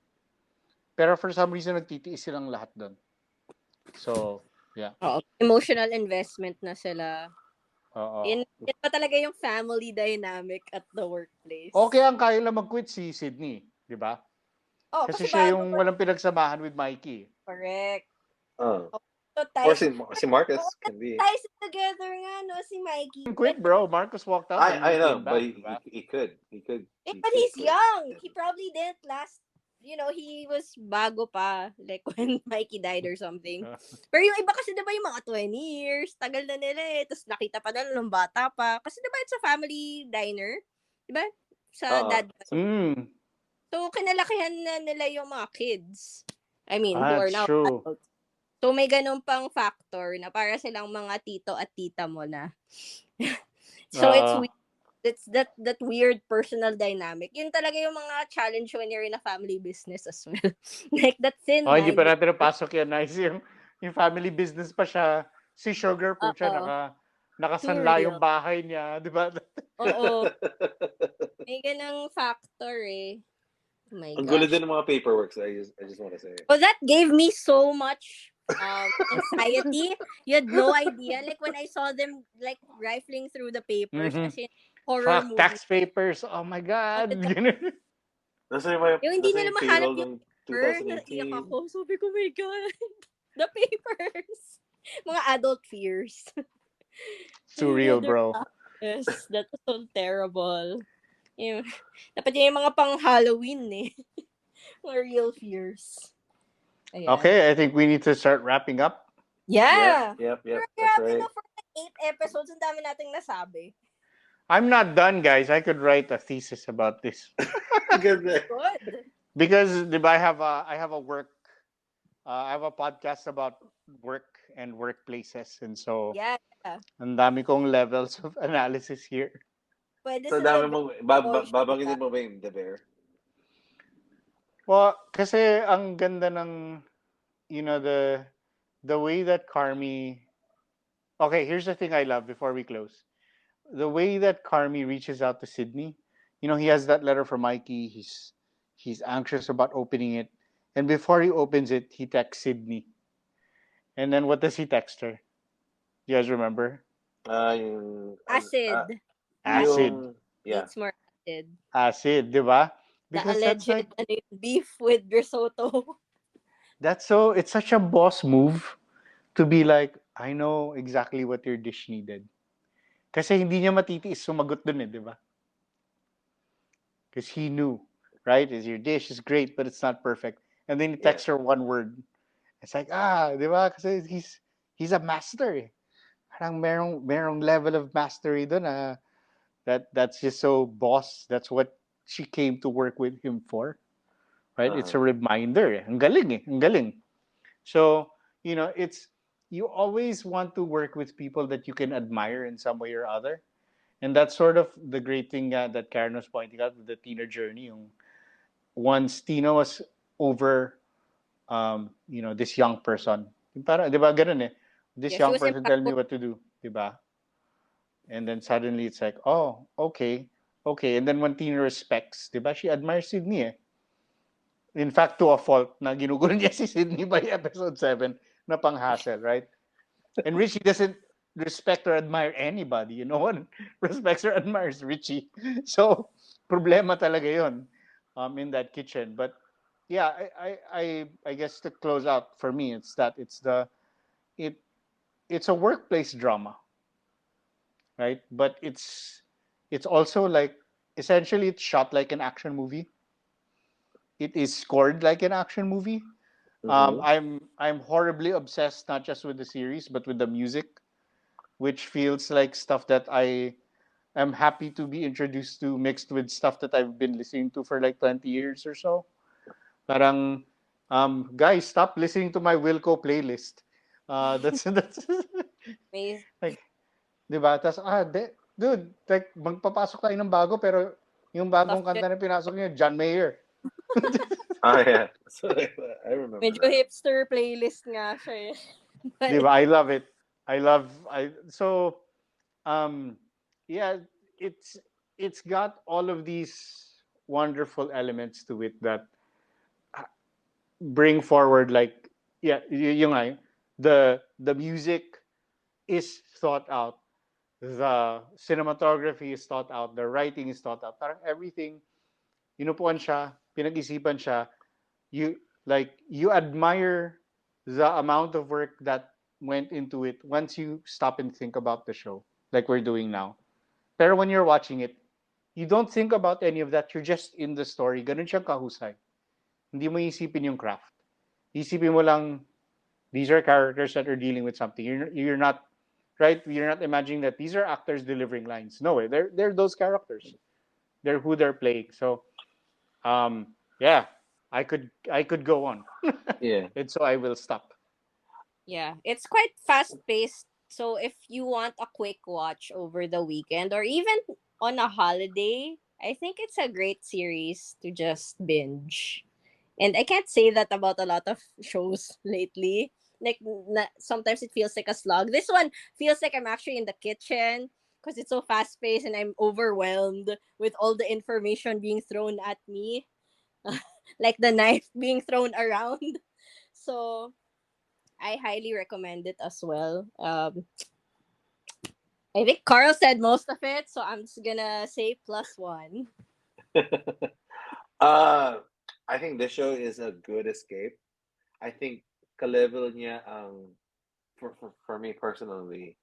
Pero for some reason, nagtitiis silang lahat doon. So, yeah. Emotional investment na sila. Oo. Yun pa talaga yung family dynamic at the workplace. Okay ang kaya lang mag-quit si Sydney, di ba? Oh, Kasi siya yung walang pinagsamahan with Mikey. Correct. Oh. So, Or si Marcus can be. Ties together nga, no, si Mikey. Quit, bro. Marcus walked out and I he know, came but back, diba? he could. He could. But he's young. He probably didn't last, he was bago pa. Like when Mikey died or something. Pero yung iba kasi diba yung mga 20 years, tagal na nila eh. Tapos nakita pa nila nung bata pa. Kasi diba it's a family diner? Diba? Sa dad. So, kinalakihan na nila yung mga kids. I mean, who are now adults. So, may ganun pang factor na para silang mga tito at tita mo na. So, it's weird. It's that weird personal dynamic. Yun talaga yung mga challenge when you're in a family business as well. Like that thin line. Hindi pa natin napasok yan. Nice yung family business pa siya. Si Sugar po siya, nakasanla yung bahay niya. Di ba? Oo. May ganang factor eh. Oh my gosh. Ang gulo din ng mga paperworks, I just want to say. Oh, that gave me so much anxiety. You had no idea. Like when I saw them like rifling through the papers kasi horror movie. Tax papers. Oh my God. Yung hindi nila mahanap yung paper. Naiyak ako. Sabi ko, my God. The papers. Mga adult fears. Surreal, bro. Yes, that's so terrible. Dapat yung mga pang Halloween eh. Mga real fears. Ayan. Okay, I think we need to start wrapping up. Yeah. Yep. That's right. For 8 episodes, ang dami nating nasabi. I'm not done, guys. I could write a thesis about this. Good. Because I have a work. I have a podcast about work and workplaces, and so ang dami kong levels of analysis here. So dami mong babanggitin mo ba yung The Bear? Well, kasi ang ganda ng the way that Carmi. Okay, here's the thing I love before we close. The way that Carmi reaches out to Sydney. He has that letter from Mikey. He's anxious about opening it. And before he opens it, he texts Sydney. And then what does he text her? You guys remember? Acid. Acid. It's more acid. Acid, di ba? Because the alleged beef with risotto. It's such a boss move to be like, I know exactly what your dish needed. Kasi hindi niya matitiis sumagot dun di ba? Because he knew, right? Your dish is great, but it's not perfect. And then he texts her one word. It's like, di ba? Kasi he's a master eh. Parang merong level of mastery dun that's just so boss. That's what she came to work with him for. Right? It's a reminder. Ang galing eh. Ang galing. So, you always want to work with people that you can admire in some way or other. And that's sort of the great thing that Karen was pointing out with the Tina journey. Once Tina was over, this young person. Parang, di ba, ganun eh. This young person tell me what to do. Di ba? And then suddenly it's like, oh, okay. And then when Tina respects, di ba, she admires Sydney eh. In fact, to a fault na ginugulo niya si Sydney by episode 7 na pang-hassle, right? And Richie doesn't respect or admire anybody. No one respects or admires Richie. So, problema talaga yun in that kitchen. But yeah, I guess to close out for me, it it's a workplace drama, right? But it's also like essentially it's shot like an action movie. It is scored like an action movie. Mm-hmm. I'm horribly obsessed not just with the series but with the music, which feels like stuff that I am happy to be introduced to, mixed with stuff that I've been listening to for like 20 years or so. Parang, guys, stop listening to my Wilco playlist. That's Amazing. like, di ba? Tas, dude, like, magpapasok tayo ng bago, pero yung bagong Stuff kanta na pinasok niya, John Mayer. Oh yeah, so I remember medyo that. hipster playlist nga siya eh. Di But ba? I love it. So, um, yeah, it's it's got all of these wonderful elements to it that bring forward like yeah yung nga, the music is thought out, the cinematography is thought out, the writing is thought out, parang everything inupuan siya, pinag-isipan siya. You admire the amount of work that went into it once you stop and think about the show like we're doing now. Pero when you're watching it, you don't think about any of that, you're just in the story. Ganun siyang kahusay. Hindi mo isipin yung craft. Isipin mo lang, these are characters that are dealing with something. You're not right. You're not imagining that these are actors delivering lines. No way. They're those characters. They're who they're playing. So yeah, I could go on, Yeah. and so I will stop. yeah, it's quite fast paced. So if you want a quick watch over the weekend or even on a holiday, I think it's a great series to just binge. And I can't say that about a lot of shows lately. Like sometimes it feels like a slog. This one feels like I'm actually in the kitchen because it's so fast paced and I'm overwhelmed with all the information being thrown at me, like the knife being thrown around. So I highly recommend it as well. I think Carl said most of it, so I'm just gonna say +1. uh, I think this show is a good escape. I think ka-level niya ang for me personally,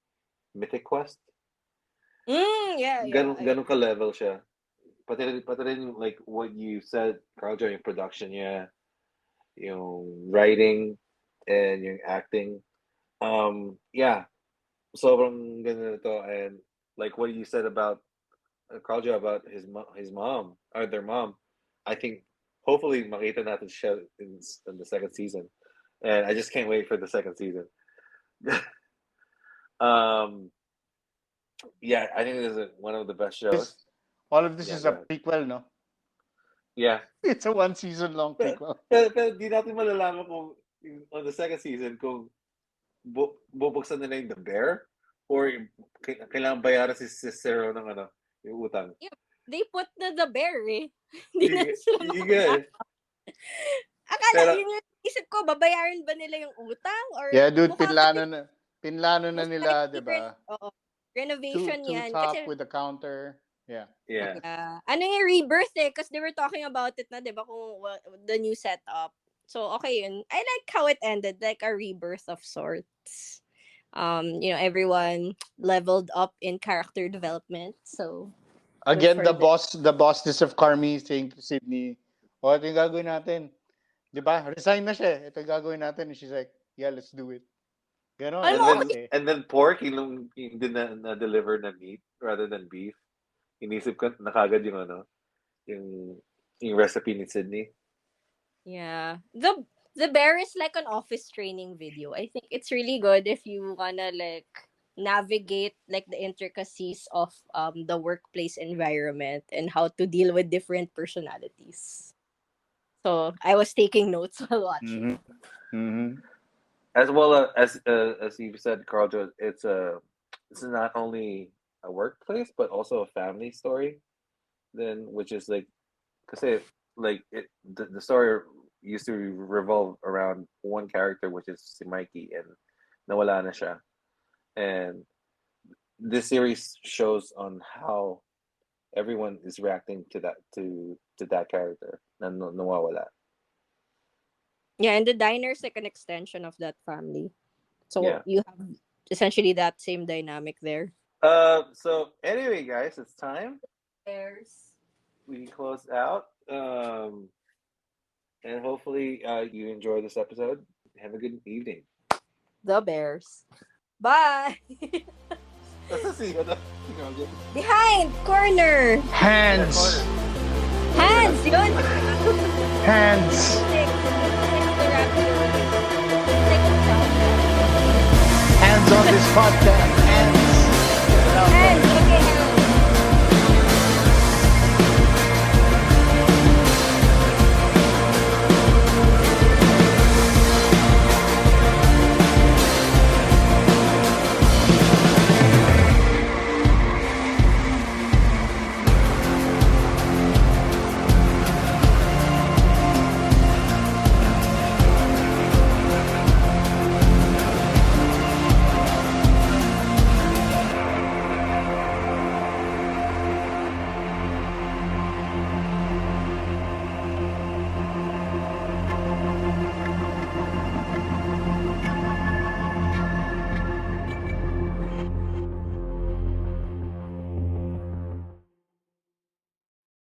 Mythic Quest. Yeah, yeah. Ganun ka-level siya. Pati rin like what you said, Carl, yung production niya, yung writing, and yung acting. Yeah, sobrang ganda nito, and like what you said about Carl about his mom or their mom. I think hopefully makita natin siya in the second season, and I just can't wait for the second season. um, yeah, I think this is one of the best shows. This all of this Yeah, is go a ahead. prequel, no? Yeah, It's a one season long prequel. pero di natin malalaman kung on the second season kung bubuksan nila yung the bear or kailangan bayaran si Cicero ng ano, yung utang. Yeah, they put the bear eh. Hindi na sila Yung nga. Akala, Pero, yun yung isip ko, babayaran ba nila yung utang? Or Yeah, dude, mukha kasi pinlano na most nila, likely 'di ba? Two renovation two yan. top Kasi, with the counter. Yeah. yeah. yeah. Ano yung rebirth eh? Because they were talking about it na, di ba, kung the new setup. So, okay yun. I like how it ended, like a rebirth of sorts. Everyone leveled up in character development. So, good Again, for them. the bossness of Carmi saying to Sydney, "Oh, ito yung gagawin natin." 'Di ba? Resign na siya. Ito yung gagawin natin. And she's like, "Yeah, let's do it." Ganon, Alam And mo, then okay. klase. and then pork yung din na deliver na meat rather than beef. Inisip ko na kagad yung ano, yung yung recipe ni Sydney. Yeah. The bear is like an office training video. I think it's really good if you wanna like navigate like the intricacies of the workplace environment and how to deal with different personalities. So I was taking notes while watching. Mm-hmm. Mm-hmm. As well as you said, Carl, it's not only a workplace but also a family story. Then which is like, kasi like the story used to revolve around one character, which is si Mikey, and nawala na siya. And this series shows on how everyone is reacting to that character na nawawala. Yeah, and the diner's like an extension of that family. So Yeah. you have essentially that same dynamic there. So anyway, guys, it's time. Bears. We can close out. And hopefully you enjoy this episode. Have a good evening. The Bears. Bye. Behind corner. Hands. Hands. Yun. Hands. Hands on this podcast.